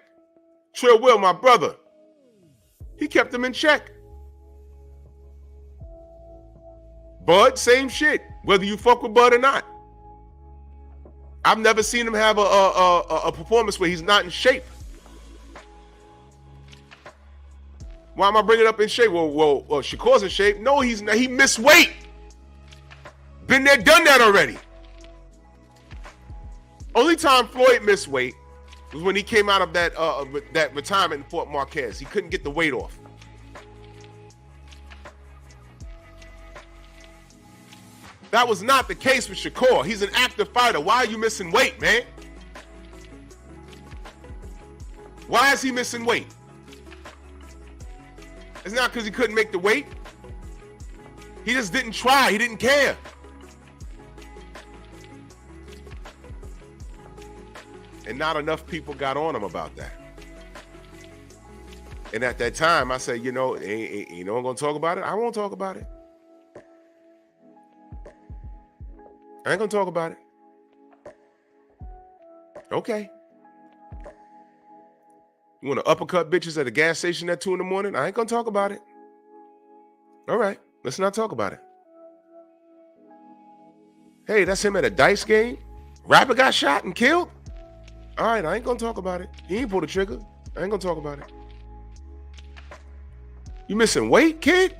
Trill Will, my brother, he kept them in check. Bud, same shit, whether you fuck with Bud or not. I've never seen him have a performance where he's not in shape. Why am I bringing up in shape? Well, Shakur's in shape. No, he's not. He missed weight. Been there, done that already. Only time Floyd missed weight was when he came out of that retirement in Fort Marquez. He couldn't get the weight off. That was not the case with Shakur. He's an active fighter. Why are you missing weight, man? Why is he missing weight? It's not because he couldn't make the weight. He just didn't try. He didn't care. And not enough people got on him about that. And at that time, I said, I'm going to talk about it. I won't talk about it. I ain't going to talk about it. Okay. You want to uppercut bitches at a gas station at 2 in the morning? I ain't going to talk about it. All right. Let's not talk about it. Hey, that's him at a dice game? Rapper got shot and killed? All right, I ain't gonna talk about it. He ain't pulled the trigger. I ain't gonna talk about it. You missing weight, kid?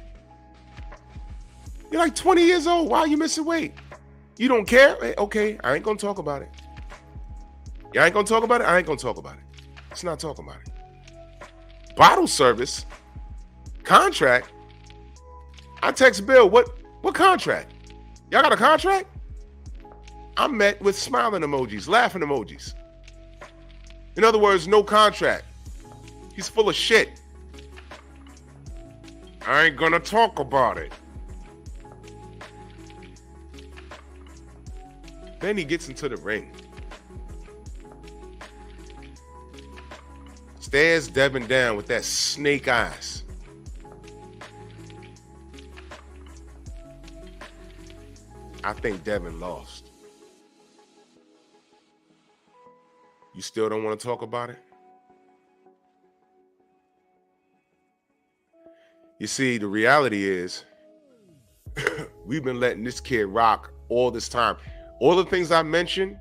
You're like 20 years old. Why are you missing weight? You don't care? Hey, okay, I ain't gonna talk about it. You ain't gonna talk about it? I ain't gonna talk about it. Let's not talk about it. Bottle service? Contract? I text Bill, what contract? Y'all got a contract? I'm met with smiling emojis, laughing emojis. In other words, no contract. He's full of shit. I ain't gonna talk about it. Then he gets into the ring. Stares Devin down with that snake eyes. I think Devin lost. You still don't want to talk about it? You see, the reality is we've been letting this kid rock all this time. All the things I mentioned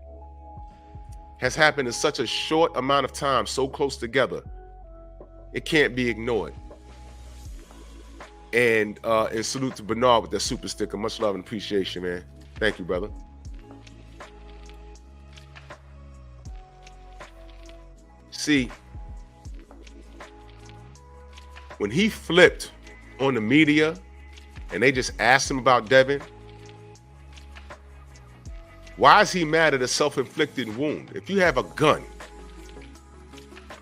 has happened in such a short amount of time, so close together. It can't be ignored. And salute to Bernard with that super sticker. Much love and appreciation, man. Thank you, brother. See, when he flipped on the media and they just asked him about Devin, Why is he mad at a self-inflicted wound? If you have a gun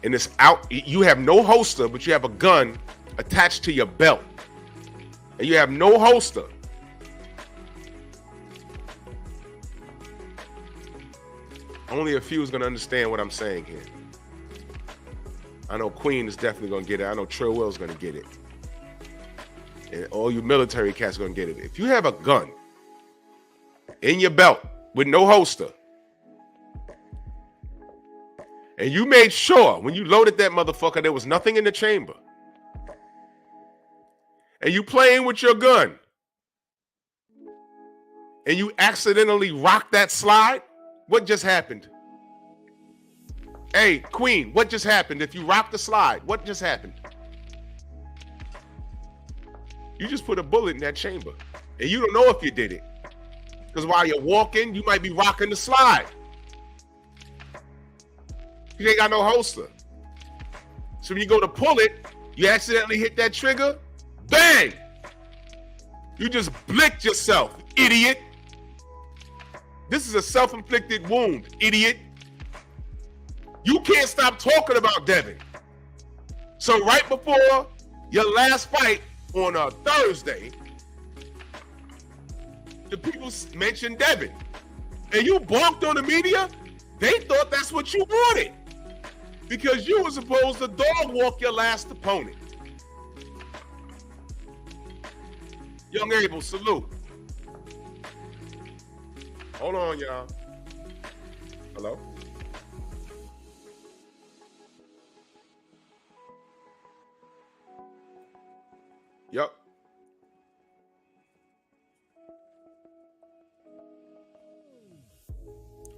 and it's out, you have no holster, but you have a gun attached to your belt, and you have no holster. Only a few is going to understand what I'm saying here. I know Queen is definitely going to get it. I know Trill Will's going to get it. And all you military cats are going to get it. If you have a gun in your belt with no holster, and you made sure when you loaded that motherfucker there was nothing in the chamber, and you playing with your gun, and you accidentally rock that slide, what just happened? Hey, Queen, what just happened? If you rock the slide, what just happened? You just put a bullet in that chamber, and you don't know if you did it. Because while you're walking, you might be rocking the slide. You ain't got no holster. So when you go to pull it, you accidentally hit that trigger, bang! You just blinked yourself, idiot. This is a self-inflicted wound, idiot. You can't stop talking about Devin. So right before your last fight on a Thursday, the people mentioned Devin. And you balked on the media? They thought that's what you wanted. Because you were supposed to dog walk your last opponent. Young Abel, salute. Hold on, y'all. Hello? Yep.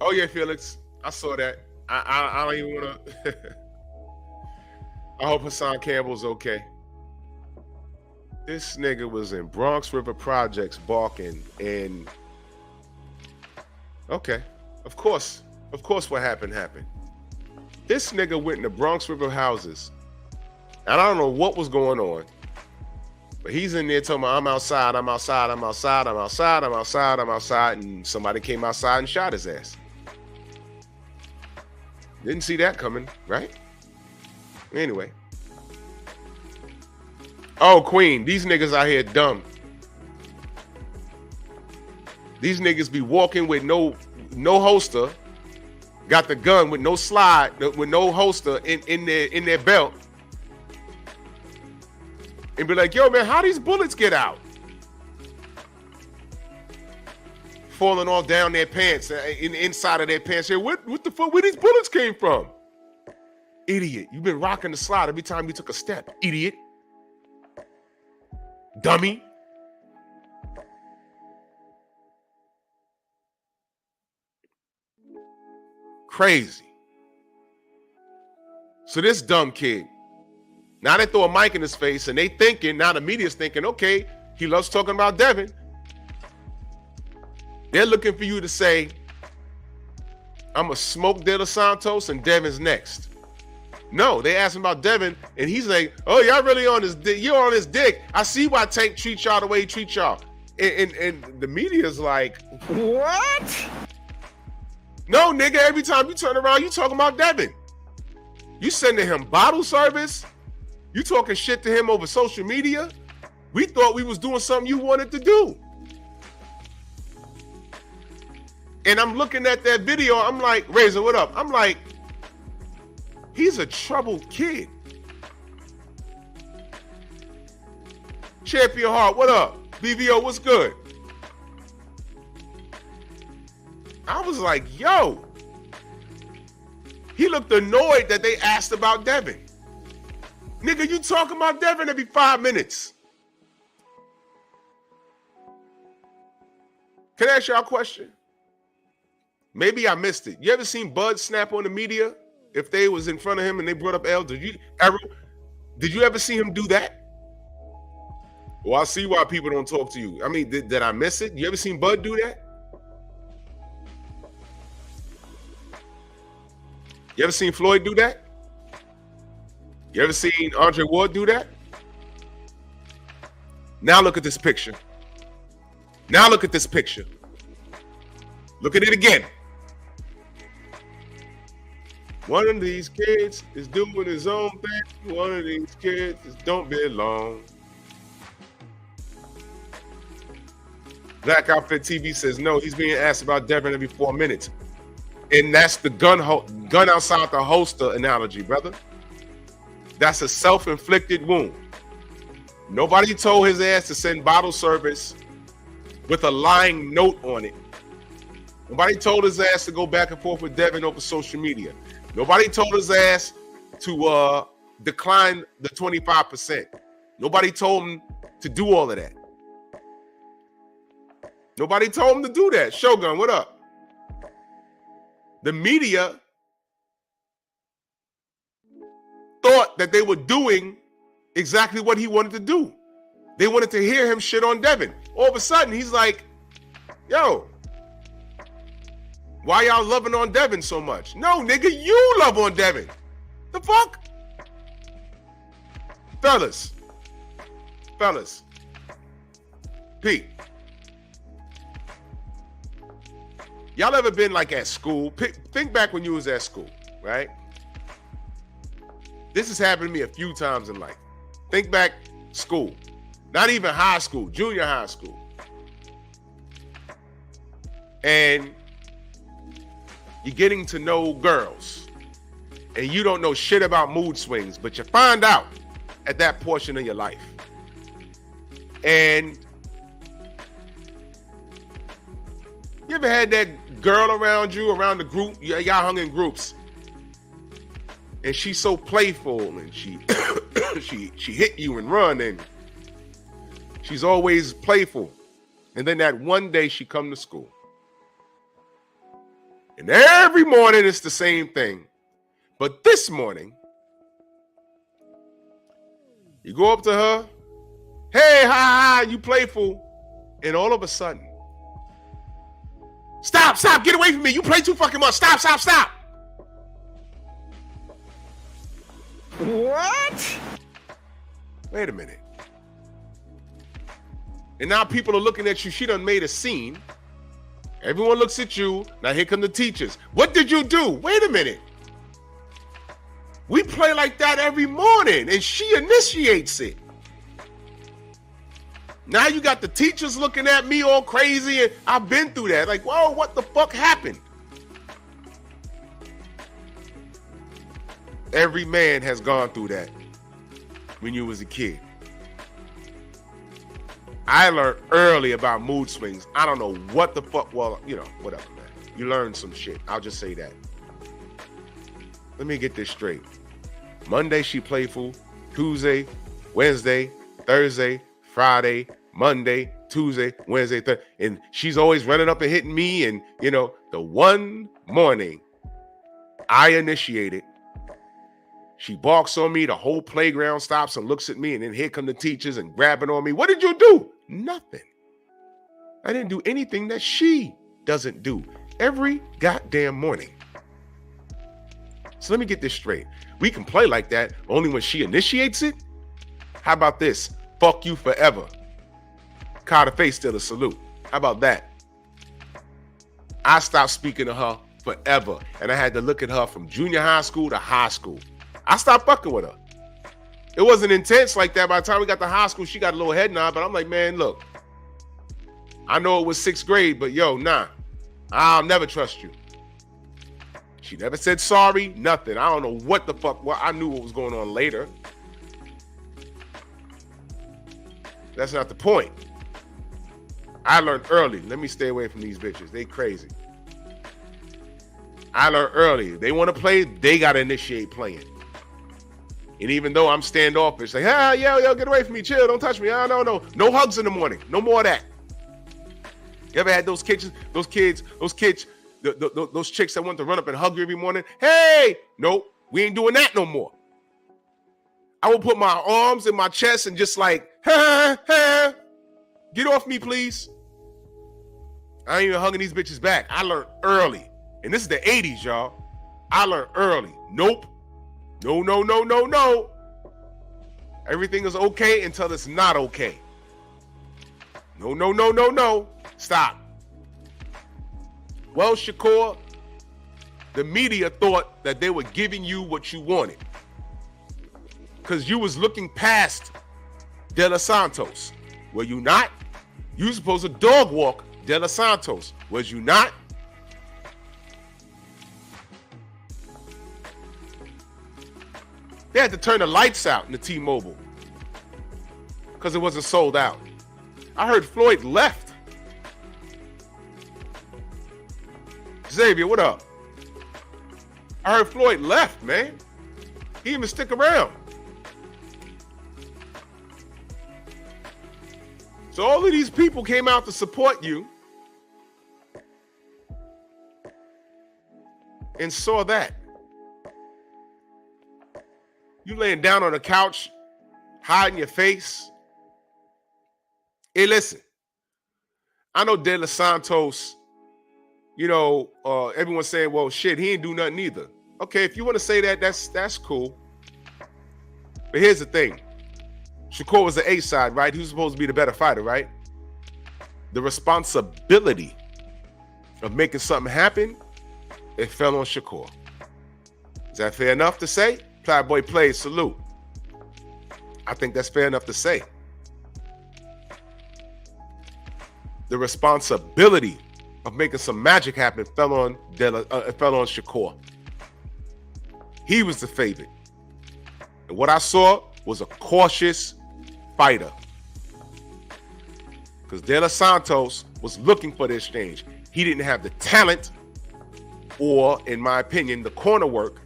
Oh yeah, Felix. I saw that. I don't even want to. I hope Hassan Campbell's okay. This nigga was in Bronx River Projects balking, and okay, of course what happened. This nigga went in the Bronx River houses, and I don't know what was going on, but he's in there talking about, I'm outside, and somebody came outside and shot his ass. Didn't see that coming, right? Anyway. Oh, Queen, these niggas out here dumb. These niggas be walking with no holster, got the gun with no slide, with no holster in their belt, and be like, yo, man, how these bullets get out? Falling all down their pants, inside of their pants. Here, what the fuck? Where these bullets came from? Idiot! You've been rocking the slide every time you took a step. Idiot! Dummy! Crazy. So this dumb kid, now they throw a mic in his face, and they thinking, now the media's thinking, okay, he loves talking about Devin. They're looking for you to say, I'm a smoke De Los Santos and Devin's next. No, they asked him about Devin, and he's like, oh, y'all really on his dick. You're on his dick. I see why Tank treats y'all the way he treats y'all. And the media's like, what? No, nigga, every time you turn around, you talking about Devin. You sending him bottle service. You talking shit to him over social media. We thought we was doing something you wanted to do. And I'm looking at that video. I'm like, Razor, what up? I'm like, he's a troubled kid. Champion Heart, what up? BVO, what's good? I was like, yo. He looked annoyed that they asked about Devin. Nigga, you talking about Devin every 5 minutes. Can I ask y'all a question? Maybe I missed it. You ever seen Bud snap on the media if they was in front of him and they brought up L? Did you ever see him do that? Well, I see why people don't talk to you. I mean, did I miss it? You ever seen Bud do that? You ever seen Floyd do that? You ever seen Andre Ward do that? Now look at this picture. Look at it again. One of these kids is doing his own thing. One of these kids don't belong. Black Outfit TV says no. He's being asked about Devin every 4 minutes, and that's the gun outside the holster analogy, brother. That's a self-inflicted wound. Nobody told his ass to send bottle service with a lying note on it. Nobody told his ass to go back and forth with Devin over social media. Nobody told his ass to decline the 25%. Nobody told him to do all of that. Nobody told him to do that. Shogun, what up? The media thought that they were doing exactly what he wanted to do. They wanted to hear him shit on Devin. All of a sudden, he's like, yo, why y'all loving on Devin so much? No, nigga, you love on Devin. The fuck? Fellas. Pete. Y'all ever been like at school? Think back when you was at school, right? This has happened to me a few times in life. Think back, school. Not even high school, junior high school. And you're getting to know girls. And you don't know shit about mood swings, but you find out at that portion of your life. And you ever had that girl around you, around the group? Y'all hung in groups. And she's so playful, and she she hit you and run, and she's always playful. And then that one day she come to school. And every morning it's the same thing. But this morning, you go up to her, hey, hi, you playful. And all of a sudden, stop, get away from me. You play too fucking much. Stop. What? Wait a minute. And now people are looking at you. She done made a scene. Everyone looks at you. Now here come the teachers. What did you do? Wait a minute. We play like that every morning, and she initiates it. Now you got the teachers looking at me all crazy, and I've been through that. Like, whoa, what the fuck happened? Every man has gone through that when you was a kid. I learned early about mood swings. I don't know what the fuck. Well, you know, whatever, man. You learn some shit. I'll just say that. Let me get this straight. Monday, she playful. Tuesday, Wednesday, Thursday, Friday, Monday, Tuesday, Wednesday, Thursday. And she's always running up and hitting me. And, you know, the one morning I initiated, she barks on me. The whole playground stops and looks at me. And then here come the teachers and grabbing on me. What did you do? Nothing. I didn't do anything that she doesn't do every goddamn morning. So let me get this straight. We can play like that only when she initiates it. How about this? Fuck you forever. Carter Face still a salute. How about that? I stopped speaking to her forever. And I had to look at her from junior high school to high school. I stopped fucking with her. It wasn't intense like that. By the time we got to high school, she got a little head nod, but I'm like, man, look, I know it was 6th grade, but yo, nah, I'll never trust you. She never said sorry, nothing. I don't know what the fuck. Well, I knew what was going on later. That's not the point. I learned early. Let me stay away from these bitches. They crazy. I learned early. If they want to play, they got to initiate playing. And even though I'm standoffish, like, yo, get away from me, chill, don't touch me. No hugs in the morning, no more of that. You ever had those chicks that want to run up and hug you every morning? Hey, nope, we ain't doing that no more. I will put my arms in my chest and just like, get off me, please. I ain't even hugging these bitches back. I learned early. And this is the 80s, y'all. I learned early. Nope. No. Everything is okay until it's not okay. No. Stop. Well, Shakur, the media thought that they were giving you what you wanted because you was looking past De Los Santos. Were you not? You was supposed to dog walk De Los Santos. Was you not? They had to turn the lights out in the T-Mobile because it wasn't sold out. I heard Floyd left. Xavier, what up? I heard Floyd left, man. He didn't even stick around. So all of these people came out to support you and saw that. You laying down on the couch, hiding your face. Hey, listen. I know De Los Santos, everyone's saying, well, shit, he ain't do nothing either. Okay, if you want to say that, that's cool. But here's the thing. Shakur was the A side, right? He was supposed to be the better fighter, right? The responsibility of making something happen, it fell on Shakur. Is that fair enough to say? Playboy plays, salute. I think that's fair enough to say. The responsibility of making some magic happen fell on Shakur. He was the favorite. And what I saw was a cautious fighter. Because De Los Santos was looking for the exchange. He didn't have the talent or, in my opinion, the corner work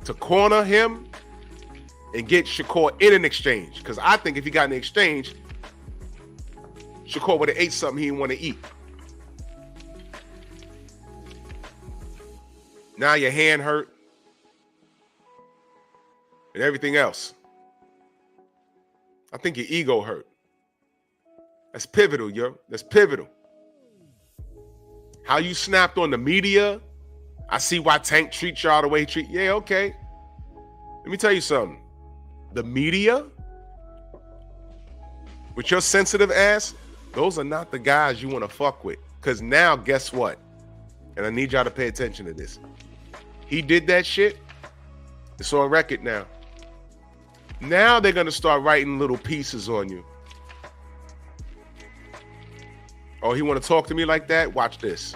to corner him and get Shakur in an exchange. Because I think if he got in an exchange, Shakur would have ate something he didn't want to eat. Now your hand hurt and everything else. I think your ego hurt. That's pivotal, yo. That's pivotal. How you snapped on the media. I see why Tank treats y'all the way he treats. Yeah, okay. Let me tell you something. The media, with your sensitive ass, those are not the guys you want to fuck with. Because now, guess what? And I need y'all to pay attention to this. He did that shit. It's on record now. Now they're going to start writing little pieces on you. Oh, he want to talk to me like that? Watch this.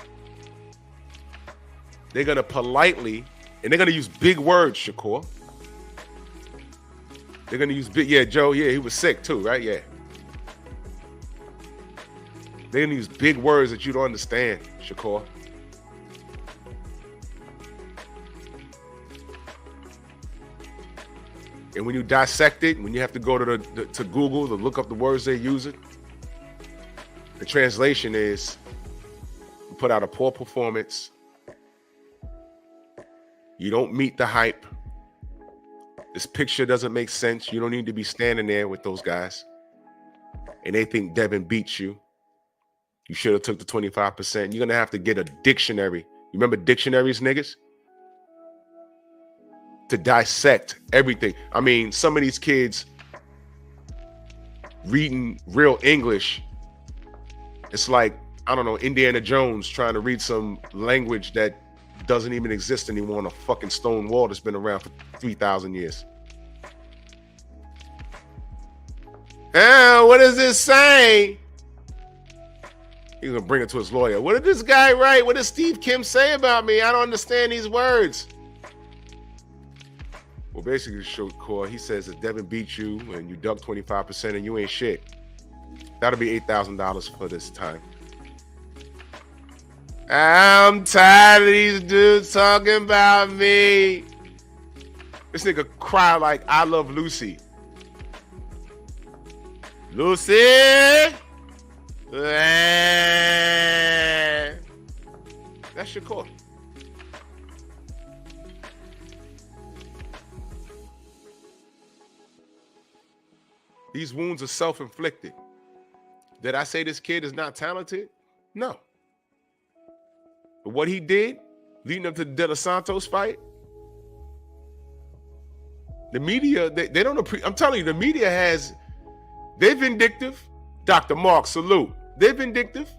They're going to politely, and they're going to use big words, Shakur. They're going to use big, yeah, Joe, yeah, he was sick too, right? Yeah. They're going to use big words that you don't understand, Shakur. And when you dissect it, when you have to go to Google to look up the words they're using, the translation is, you put out a poor performance, you don't meet the hype, this picture doesn't make sense, you don't need to be standing there with those guys, and they think Devin beats you, you should have took the 25%, you're going to have to get a dictionary. You remember dictionaries, niggas? To dissect everything. I mean, some of these kids reading real English, it's like, I don't know, Indiana Jones trying to read some language that doesn't even exist anymore on a fucking stone wall that's been around for 3,000 years. What does this say? He's gonna bring it to his lawyer. What did this guy write? What did Steve Kim say about me? I don't understand these words. Well, basically, Shakur, he says that Devin beat you and you ducked 25% and you ain't shit. That'll be $8,000 for this time. I'm tired of these dudes talking about me. This nigga cry like I Love Lucy. Lucy! That's Shakur. These wounds are self-inflicted. Did I say this kid is not talented? No. But what he did, leading up to the De Los Santos fight, the media, they don't appreciate. I'm telling you, the media they're vindictive. Dr. Mark, salute. They're vindictive.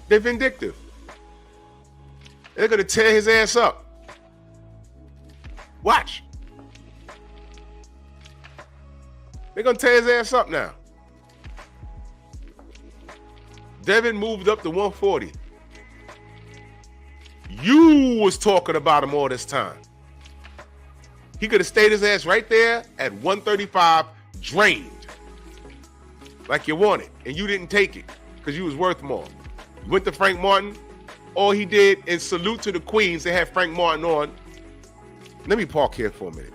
They're vindictive. They're going to tear his ass up. Watch. They're going to tear his ass up now. Devin moved up to 140. You was talking about him all this time. He could have stayed his ass right there at 135, drained. Like you wanted, and you didn't take it because you was worth more. You went to Frank Martin. All he did, and salute to the Queens, they had Frank Martin on. Let me park here for a minute.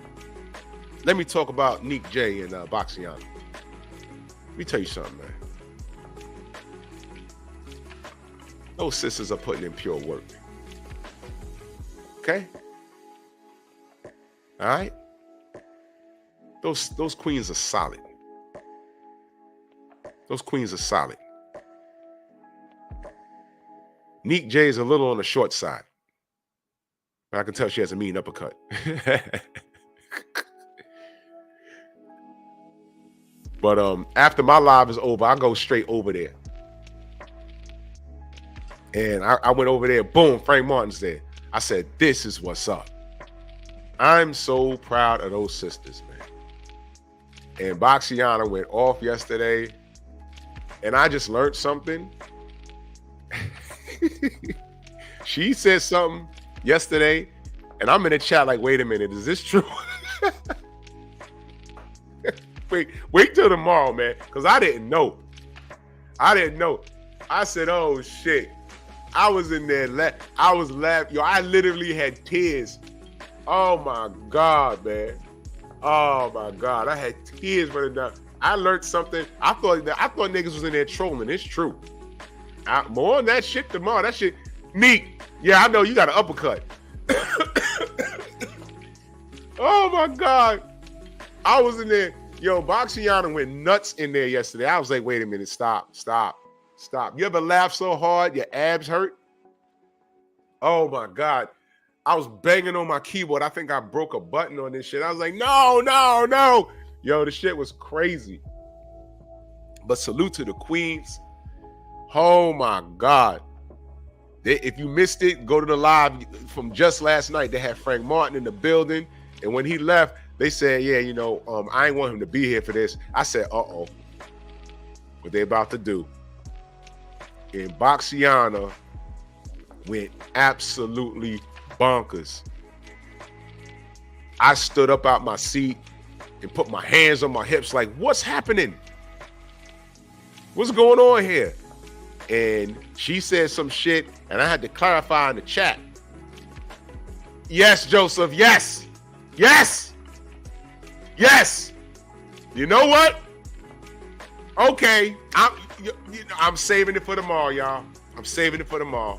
Let me talk about Neek J and Boxiana. Let me tell you something, man. Those sisters are putting in pure work. Okay? All right? Those queens are solid. Those queens are solid. Neek J is a little on the short side. But I can tell she has a mean uppercut. But after my live is over, I go straight over there. And I went over there, boom, Frank Martin's there. I said, this is what's up. I'm so proud of those sisters, man. And Boxiana went off yesterday, and I just learned something. She said something yesterday, and I'm in the chat like, wait a minute, is this true? Wait till tomorrow, man, because I didn't know. I said, oh, shit. I was in there, I was laughing. Yo, I literally had tears. Oh, my God, man. Oh, my God. I had tears running down. I learned something. I thought niggas was in there trolling. It's true. More on that shit tomorrow. That shit, Neek. Yeah, I know you got an uppercut. Oh, my God. I was in there. Yo, Boxiana went nuts in there yesterday. I was like, wait a minute. Stop. You ever laugh so hard your abs hurt? Oh, my God. I was banging on my keyboard. I think I broke a button on this shit. I was like, no. Yo, the shit was crazy. But salute to the queens. Oh, my God. If you missed it, go to the live from just last night. They had Frank Martin in the building. And when he left, they said, yeah, I ain't want him to be here for this. I said, uh-oh. What they about to do. And Boxiana went absolutely bonkers. I stood up out my seat and put my hands on my hips like, what's happening? What's going on here? And she said some shit, and I had to clarify in the chat. Yes, Joseph, yes. You know what? Okay, I'm saving it for tomorrow, y'all. I'm saving it for tomorrow.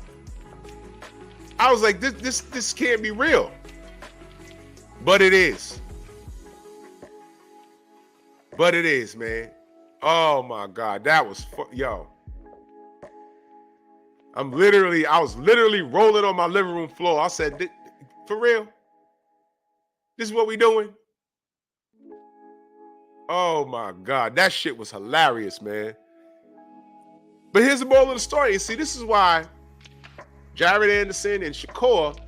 I was like, this can't be real. But it is. Man. Oh my God, that was yo. I was literally rolling on my living room floor. I said, for real? This is what we doing? Oh my God, that shit was hilarious, man. But here's the moral of the story. You see, this is why Jared Anderson and Shakur,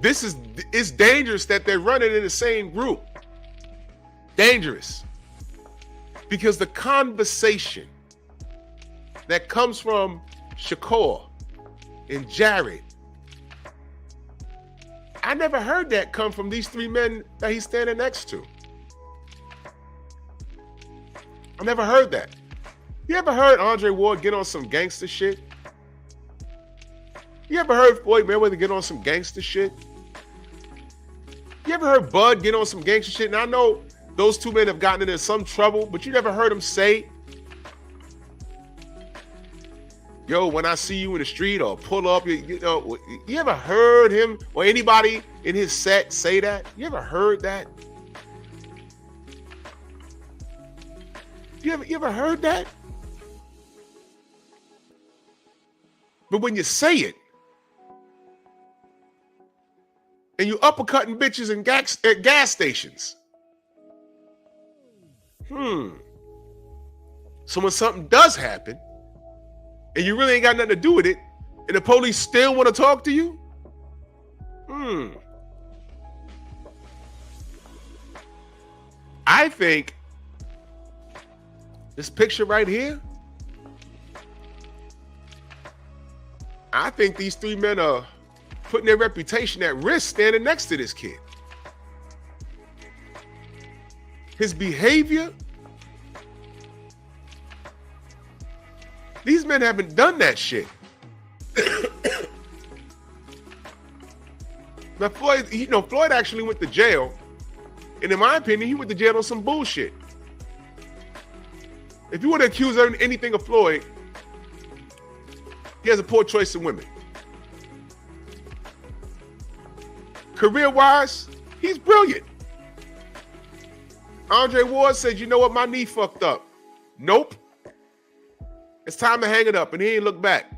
it's dangerous that they're running in the same group. Dangerous. Because the conversation that comes from Shakur and Jared, I never heard that come from these three men that he's standing next to. I never heard that. You ever heard Andre Ward get on some gangster shit? You ever heard Floyd Mayweather get on some gangster shit? You ever heard Bud get on some gangster shit? And I know those two men have gotten into some trouble, but you never heard them say, yo, when I see you in the street or pull up, you ever heard him or anybody in his set say that? You ever heard that? You ever heard that? But when you say it, and you uppercutting bitches at gas stations. So when something does happen, and you really ain't got nothing to do with it, and the police still want to talk to you? I think this picture right here, I think these three men are putting their reputation at risk standing next to this kid. His behavior, these men haven't done that shit. Now, Floyd actually went to jail. And in my opinion, he went to jail on some bullshit. If you want to accuse anything of Floyd, he has a poor choice of women. Career-wise, he's brilliant. Andre Ward said, you know what, my knee fucked up. Nope. It's time to hang it up, and he ain't look back.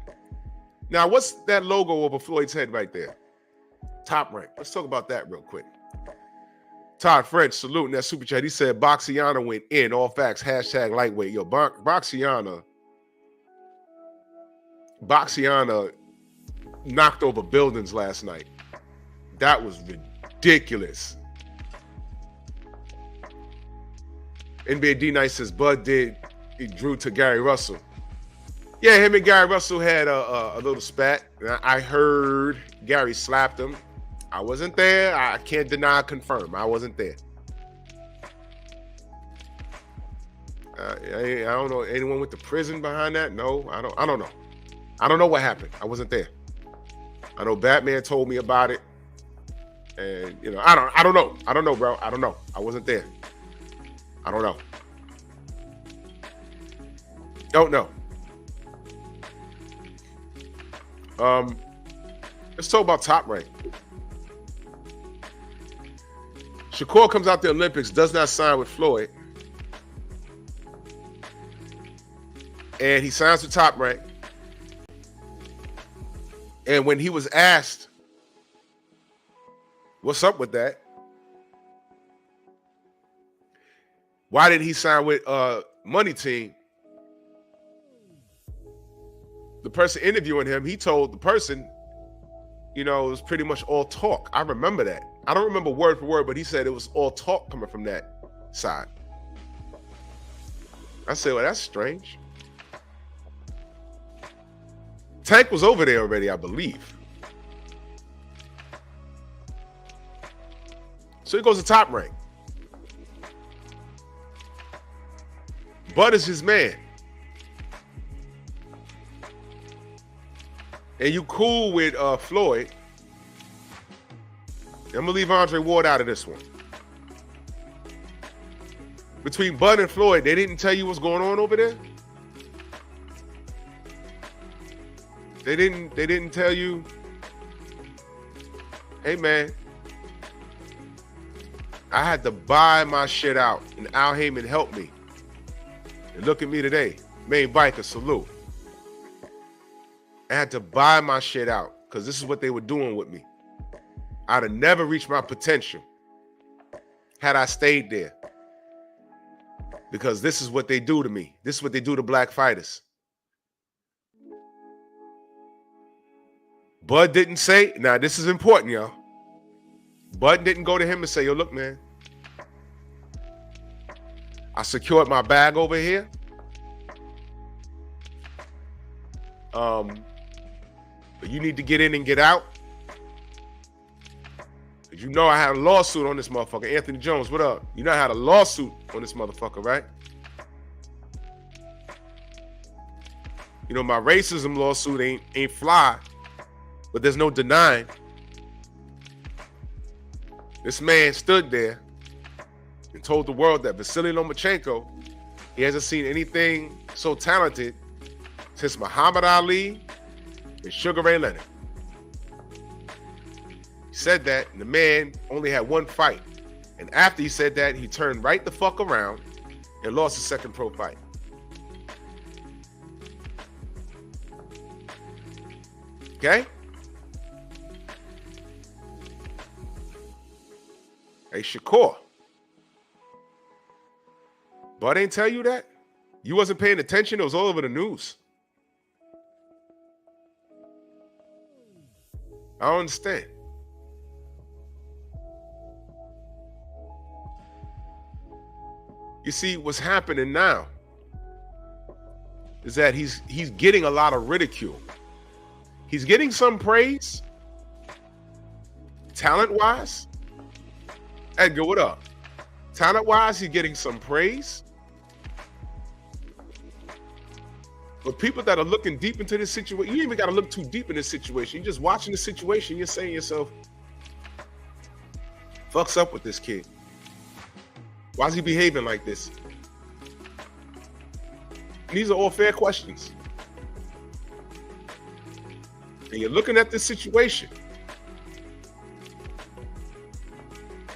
Now, what's that logo over Floyd's head right there? Top Rank. Let's talk about that real quick. Todd French saluting that super chat. He said Boxiana went in. All facts. Hashtag lightweight. Yo, Boxiana knocked over buildings last night. That was ridiculous. NBA D Nice says Bud he drew to Gary Russell. Yeah, him and Gary Russell had a little spat. I heard Gary slapped him. I wasn't there. I can't deny or confirm. I wasn't there. I don't know. Anyone went to prison behind that? No, I don't know. I don't know what happened. I wasn't there. I know Batman told me about it. And I don't know. I don't know, bro. I don't know. I wasn't there. I don't know. Don't know. Let's talk about Top Rank. Shakur comes out the Olympics, does not sign with Floyd. And he signs with Top Rank. And when he was asked, what's up with that? Why didn't he sign with Money Team? The person interviewing him, he told the person, it was pretty much all talk. I remember that. I don't remember word for word, but he said it was all talk coming from that side. I said, well, that's strange. Tank was over there already, I believe. So he goes to Top Rank. Bud is his man. And you cool with Floyd. I'm going to leave Andre Ward out of this one. Between Bud and Floyd, they didn't tell you what's going on over there? They didn't tell you, hey man, I had to buy my shit out and Al Heyman helped me. And look at me today, main biker, salute. I had to buy my shit out because this is what they were doing with me. I'd have never reached my potential had I stayed there. Because this is what they do to me. This is what they do to black fighters. Bud didn't say, now this is important, y'all. Bud didn't go to him and say, yo, look, man, I secured my bag over here. But you need to get in and get out. Because you know I had a lawsuit on this motherfucker. Anthony Jones, what up? You know I had a lawsuit on this motherfucker, right? You know, my racism lawsuit ain't fly, but there's no denying. This man stood there and told the world that Vasily Lomachenko, he hasn't seen anything so talented since Muhammad Ali and Sugar Ray Leonard. He said that, and the man only had one fight. And after he said that, he turned right the fuck around and lost his second pro fight. Okay? Hey, Shakur. Bud ain't tell you that? You wasn't paying attention? It was all over the news. I don't understand. You see, what's happening now is that he's getting a lot of ridicule. He's getting some praise, talent-wise. Edgar, what up? Talent-wise, he's getting some praise. But people that are looking deep into this situation, you even got to look too deep in this situation. You're just watching the situation. You're saying to yourself, fuck's up with this kid? Why is he behaving like this? And these are all fair questions. And you're looking at this situation.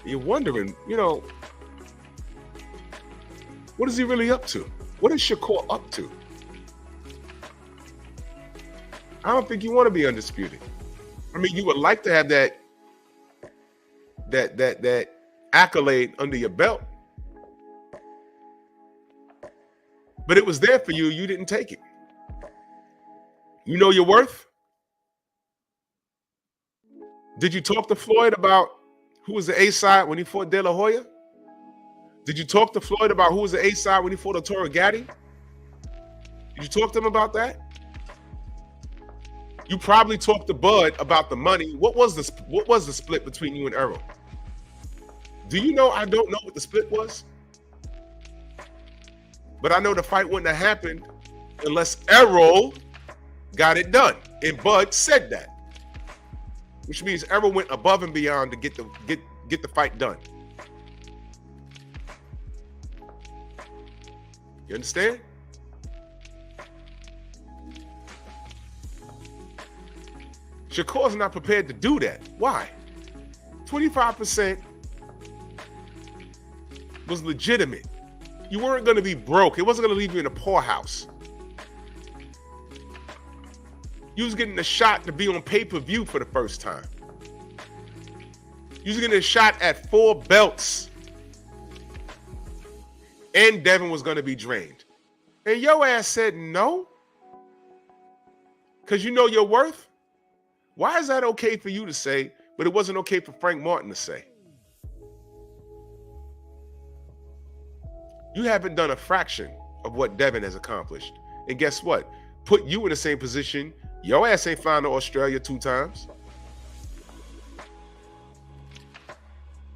You're wondering, what is he really up to? What is Shakur up to? I don't think you want to be undisputed. I mean, you would like to have that accolade under your belt. But it was there for you. You didn't take it. You know your worth? Did you talk to Floyd about who was the A-side when he fought De La Hoya? Did you talk to Floyd about who was the A-side when he fought Arturo Gatti? Did you talk to him about that? You probably talked to Bud about the money. What was the split between you and Errol? Do you know I don't know what the split was? But I know the fight wouldn't have happened unless Errol got it done. And Bud said that. Which means Errol went above and beyond to get the fight done. You understand? Shakur's not prepared to do that. Why? 25% was legitimate. You weren't going to be broke. It wasn't going to leave you in a poorhouse. You was getting a shot to be on pay-per-view for the first time. You was getting a shot at 4 belts. And Devin was going to be drained. And your ass said no? Because you know your worth? Why is that okay for you to say, but it wasn't okay for Frank Martin to say? You haven't done a fraction of what Devin has accomplished. And guess what? Put you in the same position. Your ass ain't flying to Australia 2 times.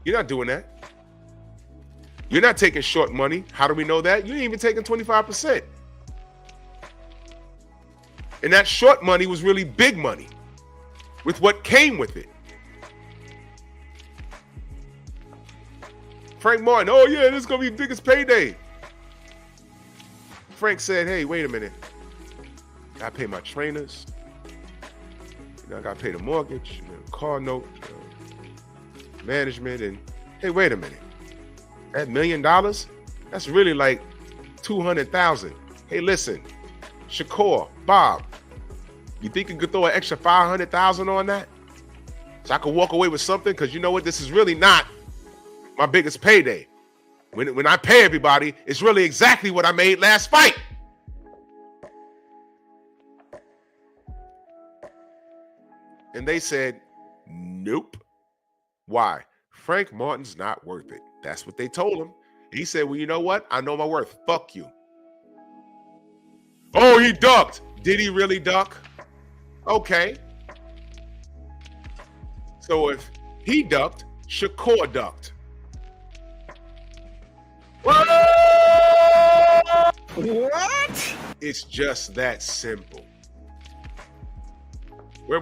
You're not doing that. You're not taking short money. How do we know that? You ain't even taking 25%. And that short money was really big money with what came with it. Frank Martin, oh yeah, this is going to be the biggest payday. Frank said, hey, wait a minute. I pay my trainers. I got to pay the mortgage, the car note, management, and hey, wait a minute. That $1 million, that's really like $200,000. Hey, listen, Shakur, Bob, you think you could throw an extra $500,000 on that? So I could walk away with something? Because you know what? This is really not my biggest payday. When I pay everybody, it's really exactly what I made last fight. And they said, nope. Why? Frank Martin's not worth it. That's what they told him. He said, well, you know what? I know my worth. Fuck you. Oh, he ducked. Did he really duck? Okay. So if he ducked, Shakur ducked. What? It's just that simple. Whoa.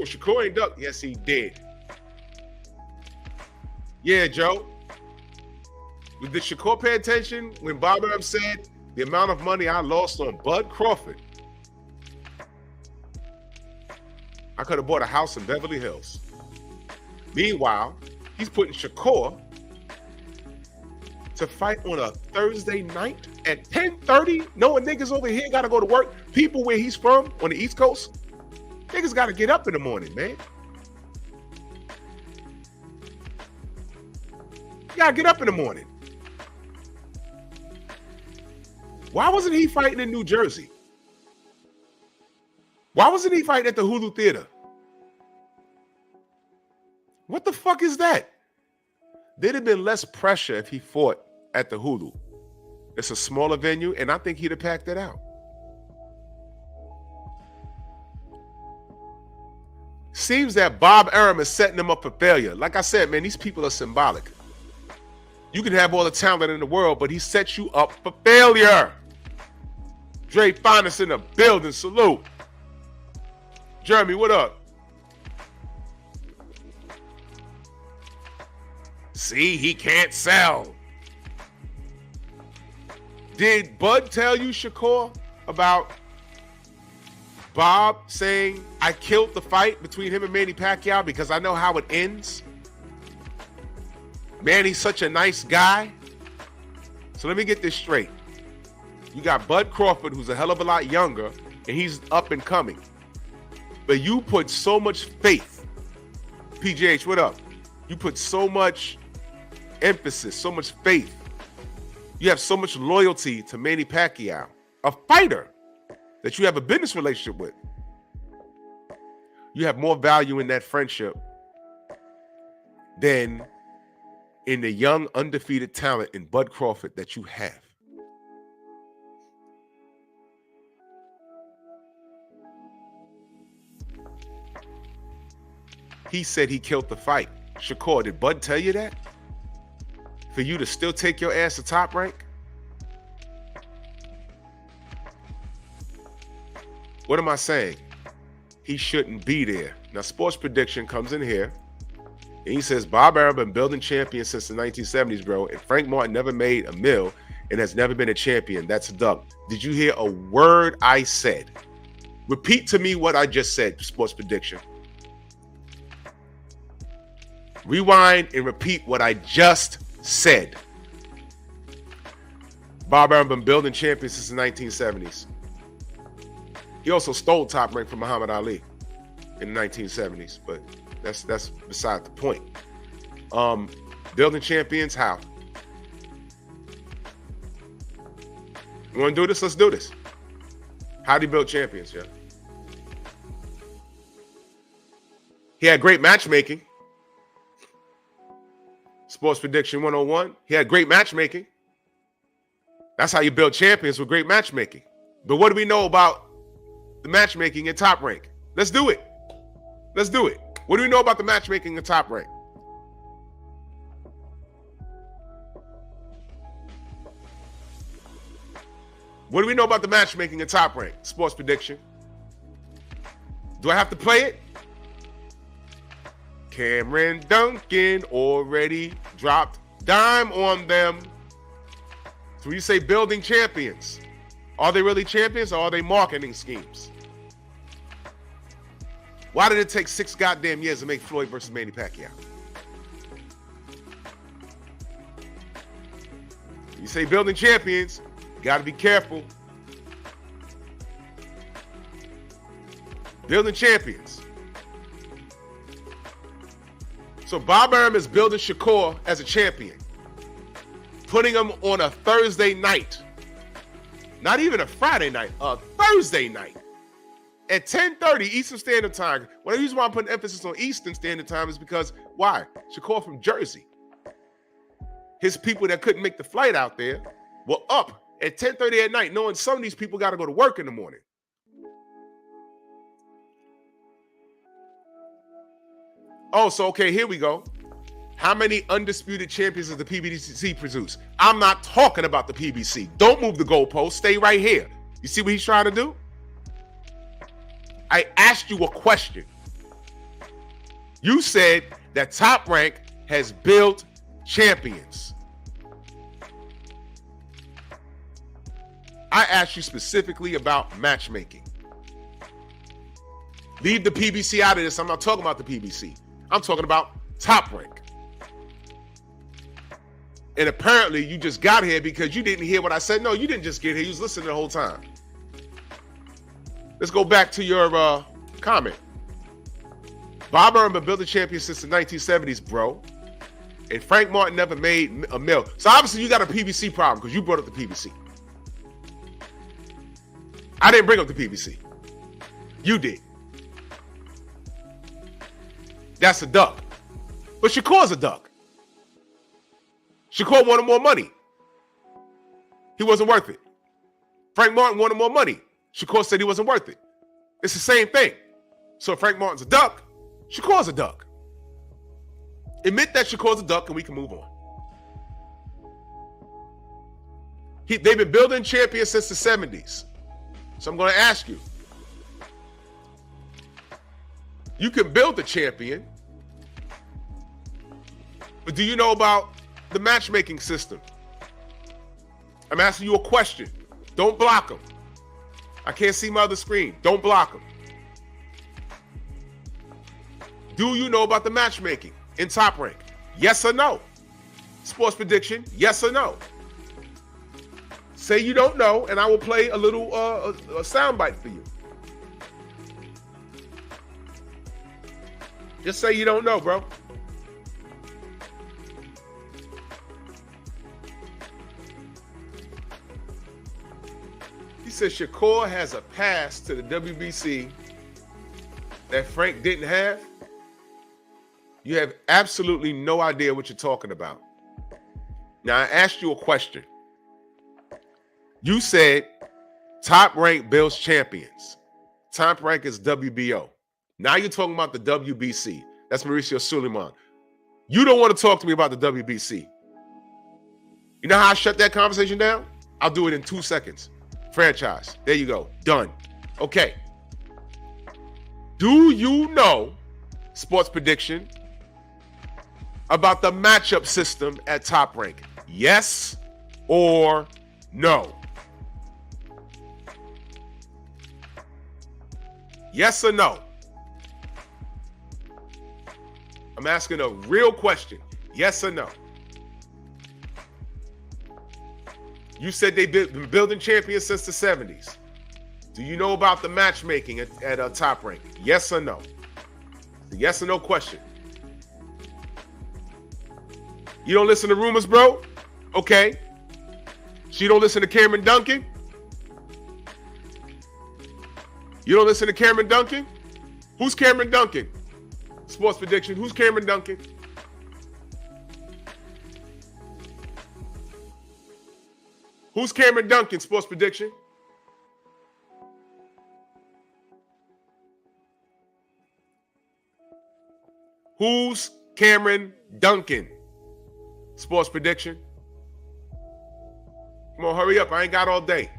Shakur ain't ducked. Yes, he did. Yeah, Joe. Did Shakur pay attention when Bob Earp said the amount of money I lost on Bud Crawford? I could have bought a house in Beverly Hills. Meanwhile, he's putting Shakur to fight on a Thursday night at 10:30, knowing niggas over here got to go to work. People where he's from on the East Coast, niggas got to get up in the morning, man. You got to get up in the morning. Why wasn't he fighting in New Jersey? Why wasn't he fighting at the Hulu Theater? What the fuck is that? There'd have been less pressure if he fought at the Hulu. It's a smaller venue, and I think he'd have packed it out. Seems that Bob Arum is setting him up for failure. Like I said, man, these people are symbolic. You can have all the talent in the world, but he sets you up for failure. Dre Finest in the building. Salute. Jeremy, what up? See, he can't sell. Did Bud tell you, Shakur, about Bob saying, I killed the fight between him and Manny Pacquiao because I know how it ends? Manny's such a nice guy. So let me get this straight. You got Bud Crawford, who's a hell of a lot younger, and he's up and coming. But you put so much faith. PGH, what up? You put so much emphasis, so much faith. You have so much loyalty to Manny Pacquiao, a fighter that you have a business relationship with. You have more value in that friendship than in the young, undefeated talent in Bud Crawford that you have. He said he killed the fight. Shakur, did Bud tell you that? For you to still take your ass to Top Rank? What am I saying? He shouldn't be there. Now, Sports Prediction comes in here, and he says, Bob Arum been building champions since the 1970s, bro, and Frank Martin never made a mill and has never been a champion. That's a dub. Did you hear a word I said? Repeat to me what I just said, Sports Prediction. Rewind and repeat what I just said. Bob Arum been building champions since the 1970s. He also stole Top Rank from Muhammad Ali in the 1970s, but that's beside the point. Building champions, how? You want to do this? Let's do this. How do you build champions, yeah? He had great matchmaking. Sports Prediction 101. He had great matchmaking. That's how you build champions, with great matchmaking. But what do we know about the matchmaking in Top Rank? Let's do it. Let's do it. What do we know about the matchmaking in Top Rank? What do we know about the matchmaking in Top Rank? Sports Prediction. Do I have to play it? Cameron Duncan already dropped dime on them. So when you say building champions, are they really champions or are they marketing schemes? Why did it take 6 goddamn years to make Floyd versus Manny Pacquiao? You say building champions, you got to be careful. Building champions. So Bob Arum is building Shakur as a champion, putting him on a Thursday night. Not even a Friday night, a Thursday night at 10:30 Eastern Standard Time. Well, the reason why I'm putting emphasis on Eastern Standard Time is because, why? Shakur from Jersey. His people that couldn't make the flight out there were up at 10:30 at night, knowing some of these people got to go to work in the morning. Oh, so okay, here we go. How many undisputed champions does the PBC produce? I'm not talking about the PBC. Don't move the goalpost. Stay right here. You see what he's trying to do? I asked you a question. You said that Top Rank has built champions. I asked you specifically about matchmaking. Leave the PBC out of this. I'm not talking about the PBC. I'm talking about Top Rank. And apparently you just got here because you didn't hear what I said. No, you didn't just get here. You was listening the whole time. Let's go back to your comment. Bob Arum been building champions since the 1970s, bro. And Frank Martin never made a mill. So obviously you got a PBC problem because you brought up the PBC. I didn't bring up the PBC. You did. That's a duck. But Shakur's a duck. Shakur wanted more money. He wasn't worth it. Frank Martin wanted more money. Shakur said he wasn't worth it. It's the same thing. So if Frank Martin's a duck, Shakur's a duck. Admit that Shakur's a duck and we can move on. They've been building champions since the 70s. So I'm going to ask you. You can build a champion, but do you know about the matchmaking system? I'm asking you a question. Don't block them. I can't see my other screen. Don't block them. Do you know about the matchmaking in Top Rank? Yes or no? Sports prediction, yes or no? Say you don't know, and I will play a little a soundbite for you. Just say you don't know, bro. He says Shakur has a pass to the WBC that Frank didn't have. You have absolutely no idea what you're talking about. Now, I asked you a question. You said Top Rank builds champions. Top Rank is WBO. Now you're talking about the WBC. That's Mauricio Suleiman. You don't want to talk to me about the WBC. You know how I shut that conversation down? I'll do it in 2 seconds. Franchise. There you go. Done. Okay. Do you know, sports prediction, about the matchup system at Top Rank? Yes or no? Yes or no? I'm asking a real question. Yes or no? You said they've been building champions since the 70s. Do you know about the matchmaking at Top Rank? Yes or no? It's a yes or no question. You don't listen to rumors, bro? Okay. So you don't listen to Cameron Duncan? You don't listen to Cameron Duncan? Who's Cameron Duncan? Sports prediction. Who's Cameron Duncan? Who's Cameron Duncan? Sports prediction. Who's Cameron Duncan? Sports prediction. Come on, hurry up. I ain't got all day.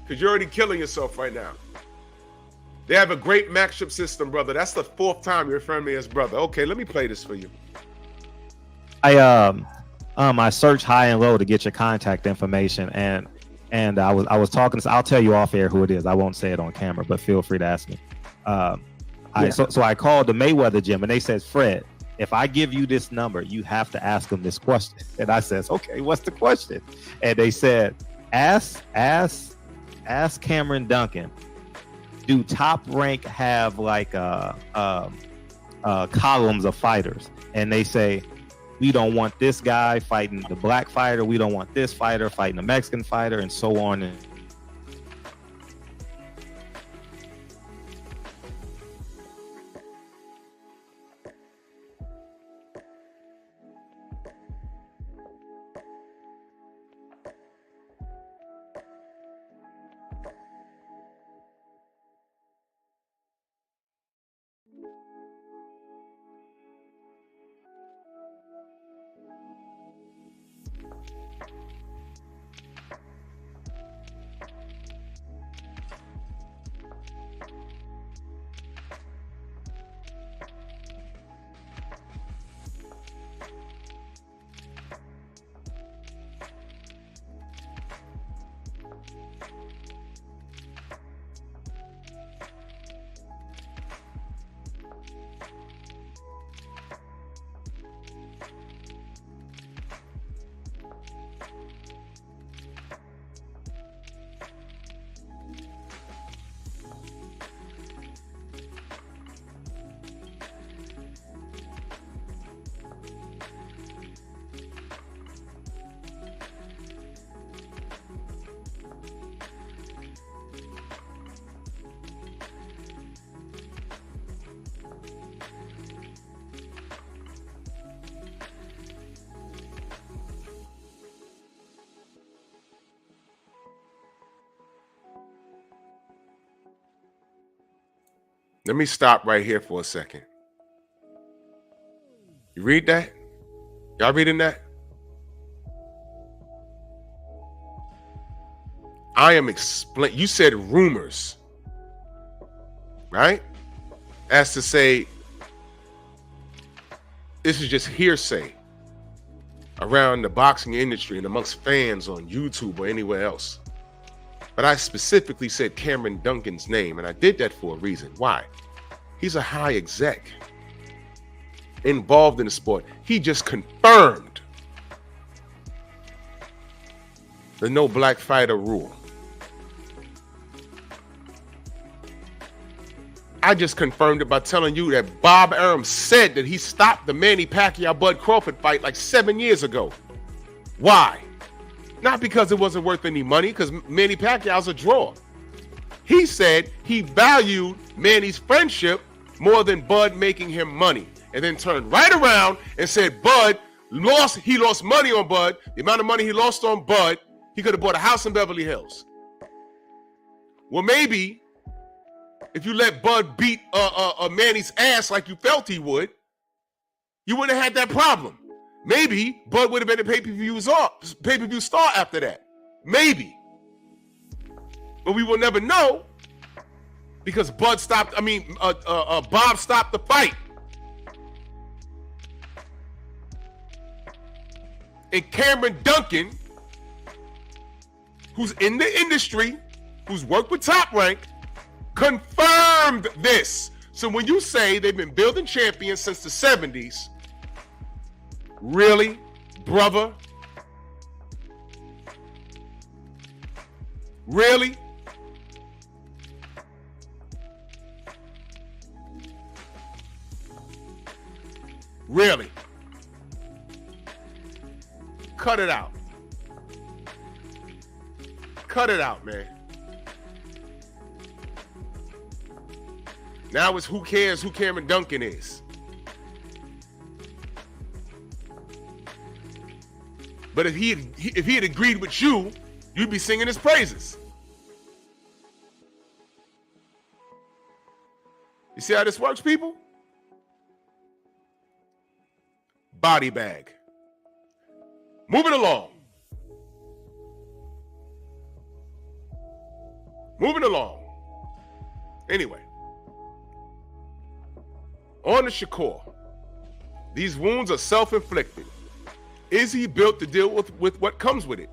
Because you're already killing yourself right now. They have a great matchup system, brother. That's the 4th time you're referring to me as brother. Okay, let me play this for you. I searched high and low to get your contact information, and I was talking. I'll tell you off air who it is. I won't say it on camera, but feel free to ask me. So I called the Mayweather gym, and they said, Fred, if I give you this number, you have to ask them this question. And I says, okay, what's the question? And they said, ask Cameron Duncan, do Top Rank have like columns of fighters? And they say, we don't want this guy fighting the black fighter. We don't want this fighter fighting the Mexican fighter, and so on. And Let me stop right here for a second. You read that? Y'all reading that? I am explain. You said rumors, right? As to say, this is just hearsay around the boxing industry and amongst fans on YouTube or anywhere else. But I specifically said Cameron Duncan's name, and I did that for a reason. Why? He's a high exec involved in the sport. He just confirmed the no black fighter rule. I just confirmed it by telling you that Bob Arum said that he stopped the Manny Pacquiao-Bud Crawford fight like 7 years ago. Why? Not because it wasn't worth any money, because Manny Pacquiao's a draw. He said he valued Manny's friendship more than Bud making him money, and then turned right around and said Bud he lost money on Bud. The amount of money he lost on Bud, he could have bought a house in Beverly Hills. Well, maybe if you let Bud beat Manny's ass like you felt he would, you wouldn't have had that problem. Maybe Bud would have been a pay-per-view star after that. Maybe. But we will never know because Bob stopped the fight. And Cameron Duncan, who's in the industry, who's worked with Top Rank, confirmed this. So when you say they've been building champions since the 70s, really, brother? Really? Really? Cut it out. Cut it out, man. Now it's who cares who Cameron Duncan is. But if he had agreed with you, you'd be singing his praises. You see how this works, people? Body bag. Moving along. Moving along. Anyway. On to Shakur. These wounds are self-inflicted. Is he built to deal with what comes with it?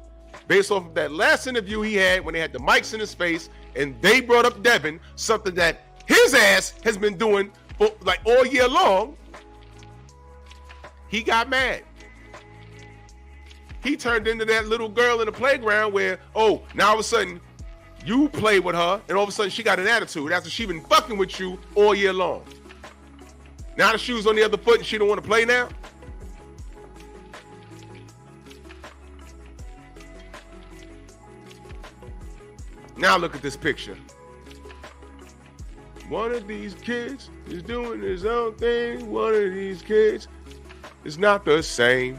Based off of that last interview he had when they had the mics in his face and they brought up Devin, something that his ass has been doing for like all year long, he got mad. He turned into that little girl in the playground where, oh, now all of a sudden you play with her and all of a sudden she got an attitude after she been fucking with you all year long. Now the shoe's on the other foot and she don't want to play now? Now look at this picture. One of these kids is doing his own thing. One of these kids is not the same.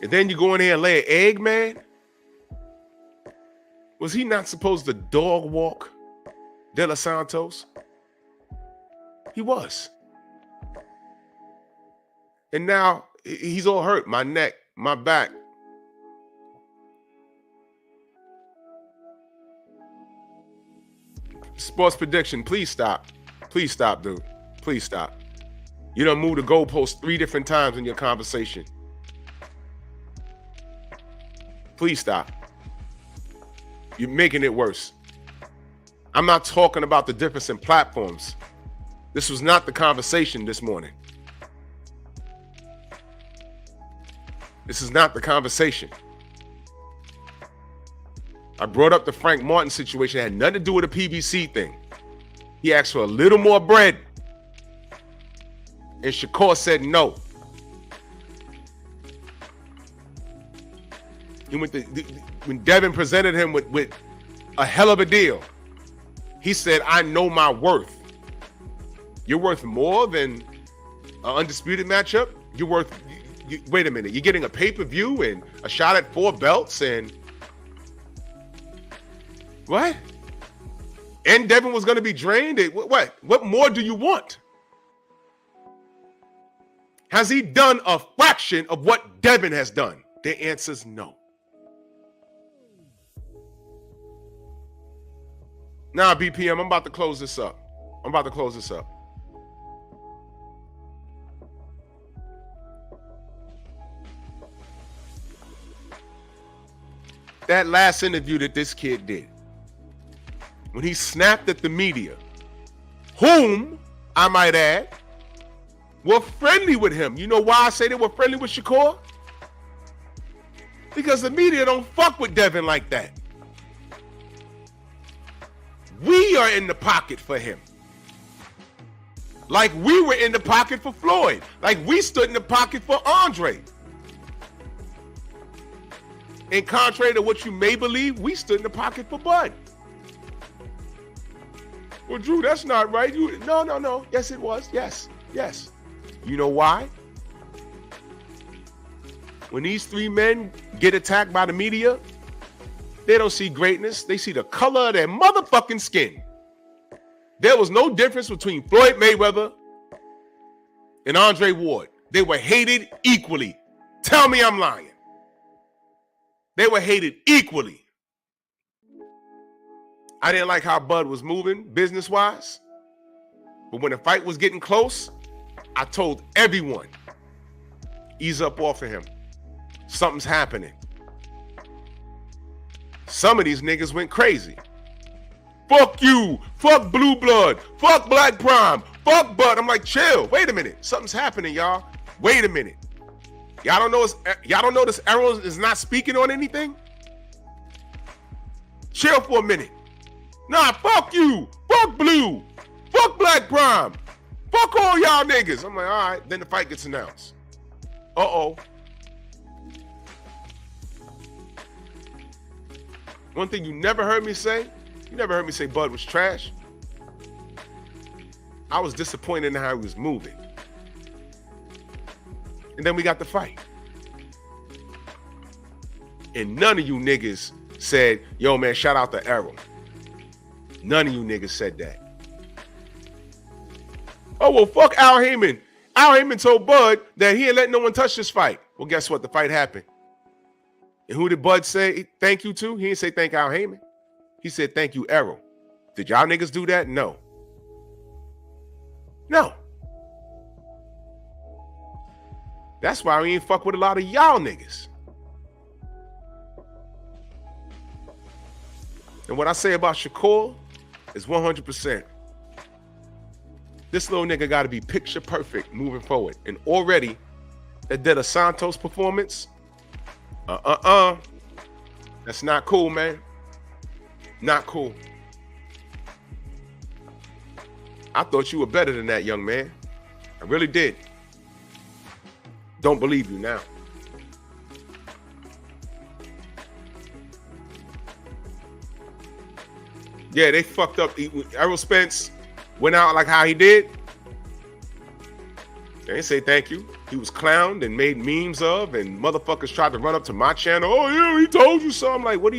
And then you go in here and lay an egg, man? Was he not supposed to dog walk De Los Santos? He was. And now he's all hurt. My neck, my back. Sports prediction, please stop. Please stop, dude. Please stop. You done moved the goalpost 3 different times in your conversation. Please stop. You're making it worse. I'm not talking about the difference in platforms. This was not the conversation this morning. This is not the conversation. I brought up the Frank Martin situation. It had nothing to do with the PBC thing. He asked for a little more bread. And Shakur said no. When Devin presented him with a hell of a deal, he said, I know my worth. You're worth more than an undisputed matchup? You're worth, wait a minute, you're getting a pay-per-view and a shot at 4 belts and what? and Devin was going to be drained. What more do you want? Has he done a fraction of what Devin has done? The answer's no. Now, BPM, I'm about to close this up. That last interview that this kid did, when he snapped at the media, whom, I might add, were friendly with him. You know why I say they were friendly with Shakur? Because the media don't fuck with Devin like that. We are in the pocket for him. Like we were in the pocket for Floyd. Like we stood in the pocket for Andre. And contrary to what you may believe, we stood in the pocket for Bud. Well, Drew, that's not right. No. Yes, it was. Yes. You know why? When these three men get attacked by the media, they don't see greatness. They see the color of their motherfucking skin. There was no difference between Floyd Mayweather and Andre Ward. They were hated equally. Tell me I'm lying. They were hated equally. I didn't like how Bud was moving business-wise. But when the fight was getting close, I told everyone, ease up off of him. Something's happening. Some of these niggas went crazy. Fuck you. Fuck Blue Blood. Fuck Black Prime. Fuck Bud. I'm like, chill. Wait a minute. Something's happening, y'all. Wait a minute. Y'all don't know this arrow is not speaking on anything? Chill for a minute. Nah, fuck you. Fuck Blue. Fuck Black Prime. Fuck all y'all niggas. I'm like, all right. Then the fight gets announced. Uh-oh. One thing you never heard me say Bud was trash. I was disappointed in how he was moving. And then we got the fight. And none of you niggas said, yo, man, shout out to Errol. None of you niggas said that. Oh, well, fuck Al Heyman. Al Heyman told Bud that he ain't let no one touch this fight. Well, guess what? The fight happened. And who did Bud say thank you to? He didn't say thank Al Heyman. He said thank you, Errol. Did y'all niggas do that? No. No. That's why we ain't fuck with a lot of y'all niggas. And what I say about Shakur is 100%. This little nigga got to be picture perfect moving forward. And already, that De Los Santos performance, that's not cool, man. Not cool. I thought you were better than that, young man. I really did. Don't believe you now. Yeah, they fucked up. Errol Spence went out like how he did. They didn't say thank you. He was clowned and made memes of, and motherfuckers tried to run up to my channel. Oh, yeah, he told you so. I'm like, what?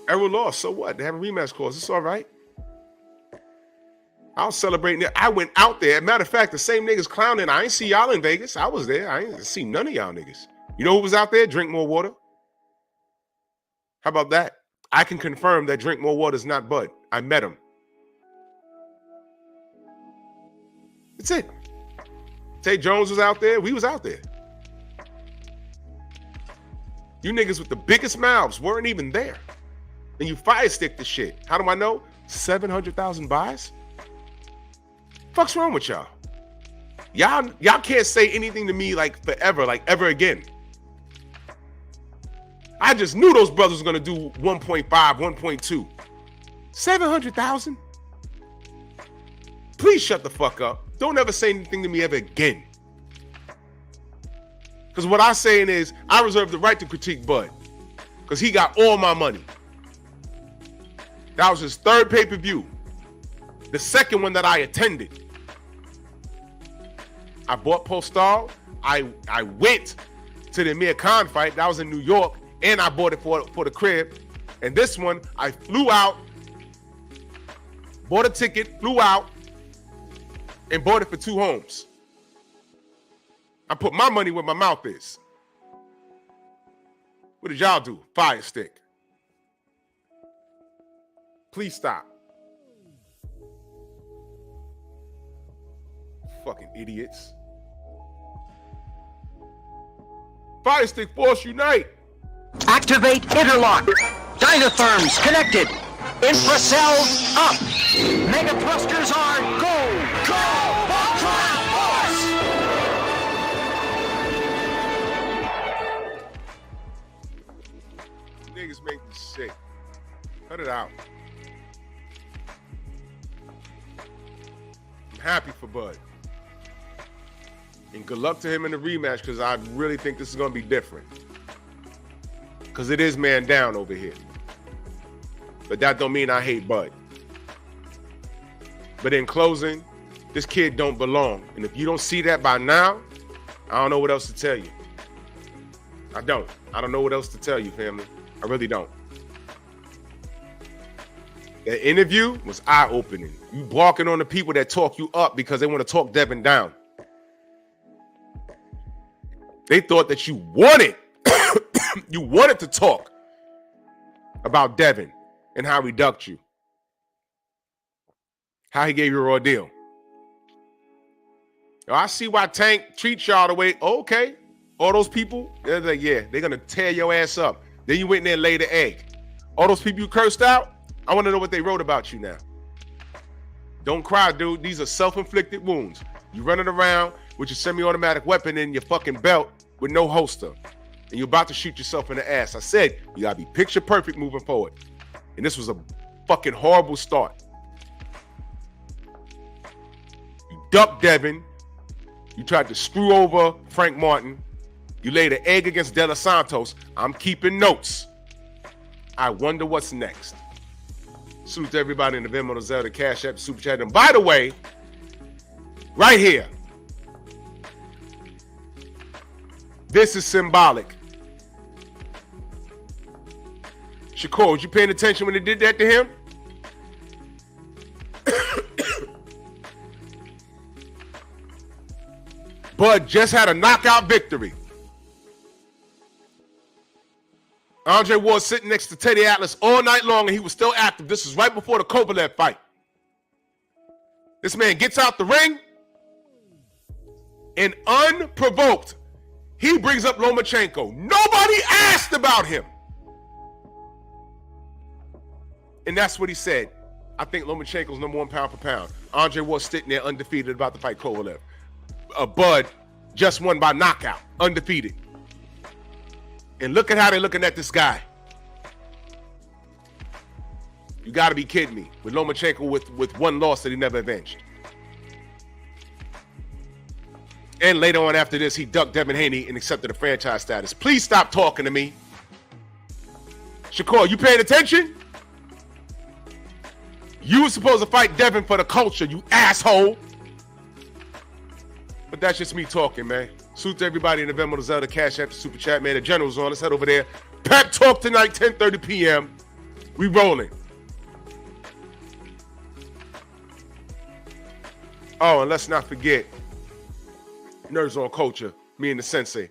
Errol lost, so what? They have a rematch clause. It's all right. I was celebrating it. I went out there. Matter of fact, the same niggas clowning. I ain't see y'all in Vegas. I was there. I ain't see none of y'all niggas. You know who was out there? Drink More Water. How about that? I can confirm that Drink More Water is not Bud. I met him. That's it. Tay Jones was out there. We was out there. You niggas with the biggest mouths weren't even there. And you fire stick the shit. How do I know? 700,000 buys? Fuck's wrong with y'all? Y'all can't say anything to me like forever, like ever again. I just knew those brothers were gonna do 1.5, 1.2. 700,000? Please shut the fuck up. Don't ever say anything to me ever again. Because what I'm saying is, I reserve the right to critique Bud. Because he got all my money. That was his third pay-per-view. The second one that I attended. I bought Postal. I went to the Amir Khan fight. That was in New York. and I bought it for the crib. And this one, I flew out, bought a ticket, flew out, and bought it for 2 homes. I put my money where my mouth is. What did y'all do? Fire stick. Please stop. Fucking idiots. Fire stick force unite. Activate interlock. Dynatherms connected. Infracells up. Mega thrusters are go. Go. Voltron force. Niggas make me sick. Cut it out. I'm happy for Bud. And good luck to him in the rematch, because I really think this is going to be different. Because it is man down over here. But that don't mean I hate Bud. But in closing, this kid don't belong. And if you don't see that by now, I don't know what else to tell you. I don't know what else to tell you, family. I really don't. That interview was eye-opening. You barking on the people that talk you up because they want to talk Devin down. They thought that you wanted, you wanted to talk about Devin and how he ducked you. How he gave you a raw deal. Now, I see why Tank treats y'all the way, okay. All those people, they're like, yeah, they're going to tear your ass up. Then you went in there and laid the egg. All those people you cursed out, I want to know what they wrote about you now. Don't cry, dude. These are self-inflicted wounds. You running around with your semi-automatic weapon in your fucking belt with no holster. And you're about to shoot yourself in the ass. I said, you got to be picture perfect moving forward. And this was a fucking horrible start. You ducked Devin. You tried to screw over Frank Martin. You laid an egg against De Los Santos. I'm keeping notes. I wonder what's next. Salute to everybody in the Venmo, the Zelda, Cash App, Super Chat. And by the way, right here, this is symbolic. Shakur, was you paying attention when they did that to him? Bud just had a knockout victory. Andre Ward sitting next to Teddy Atlas all night long, and he was still active. This is right before the Kovalev fight. This man gets out the ring, and unprovoked, he brings up Lomachenko. Nobody asked about him. And that's what he said. I think Lomachenko's #1 pound for pound. Andre Ward sitting there undefeated about to fight Kovalev. Bud just won by knockout, undefeated. And look at how they're looking at this guy. You got to be kidding me. With Lomachenko with one loss that he never avenged. And later on after this, he ducked Devin Haney and accepted a franchise status. Please stop talking to me. Shakur, you paying attention? You were supposed to fight Devin for the culture, you asshole. But that's just me talking, man. Salute to everybody in the Venmo, the Zelda, Cash App, the Super Chat, man. The General's on. Let's head over there. Pep Talk tonight, 10:30 p.m. We rolling. Oh, and let's not forget, Nerds on Culture, me and the Sensei,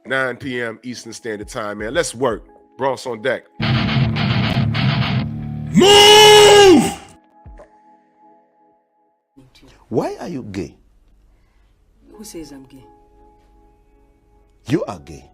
9 p.m. Eastern Standard Time, man. Let's work. Bronx on deck. Move! Why are you gay? Who says I'm gay? You are gay.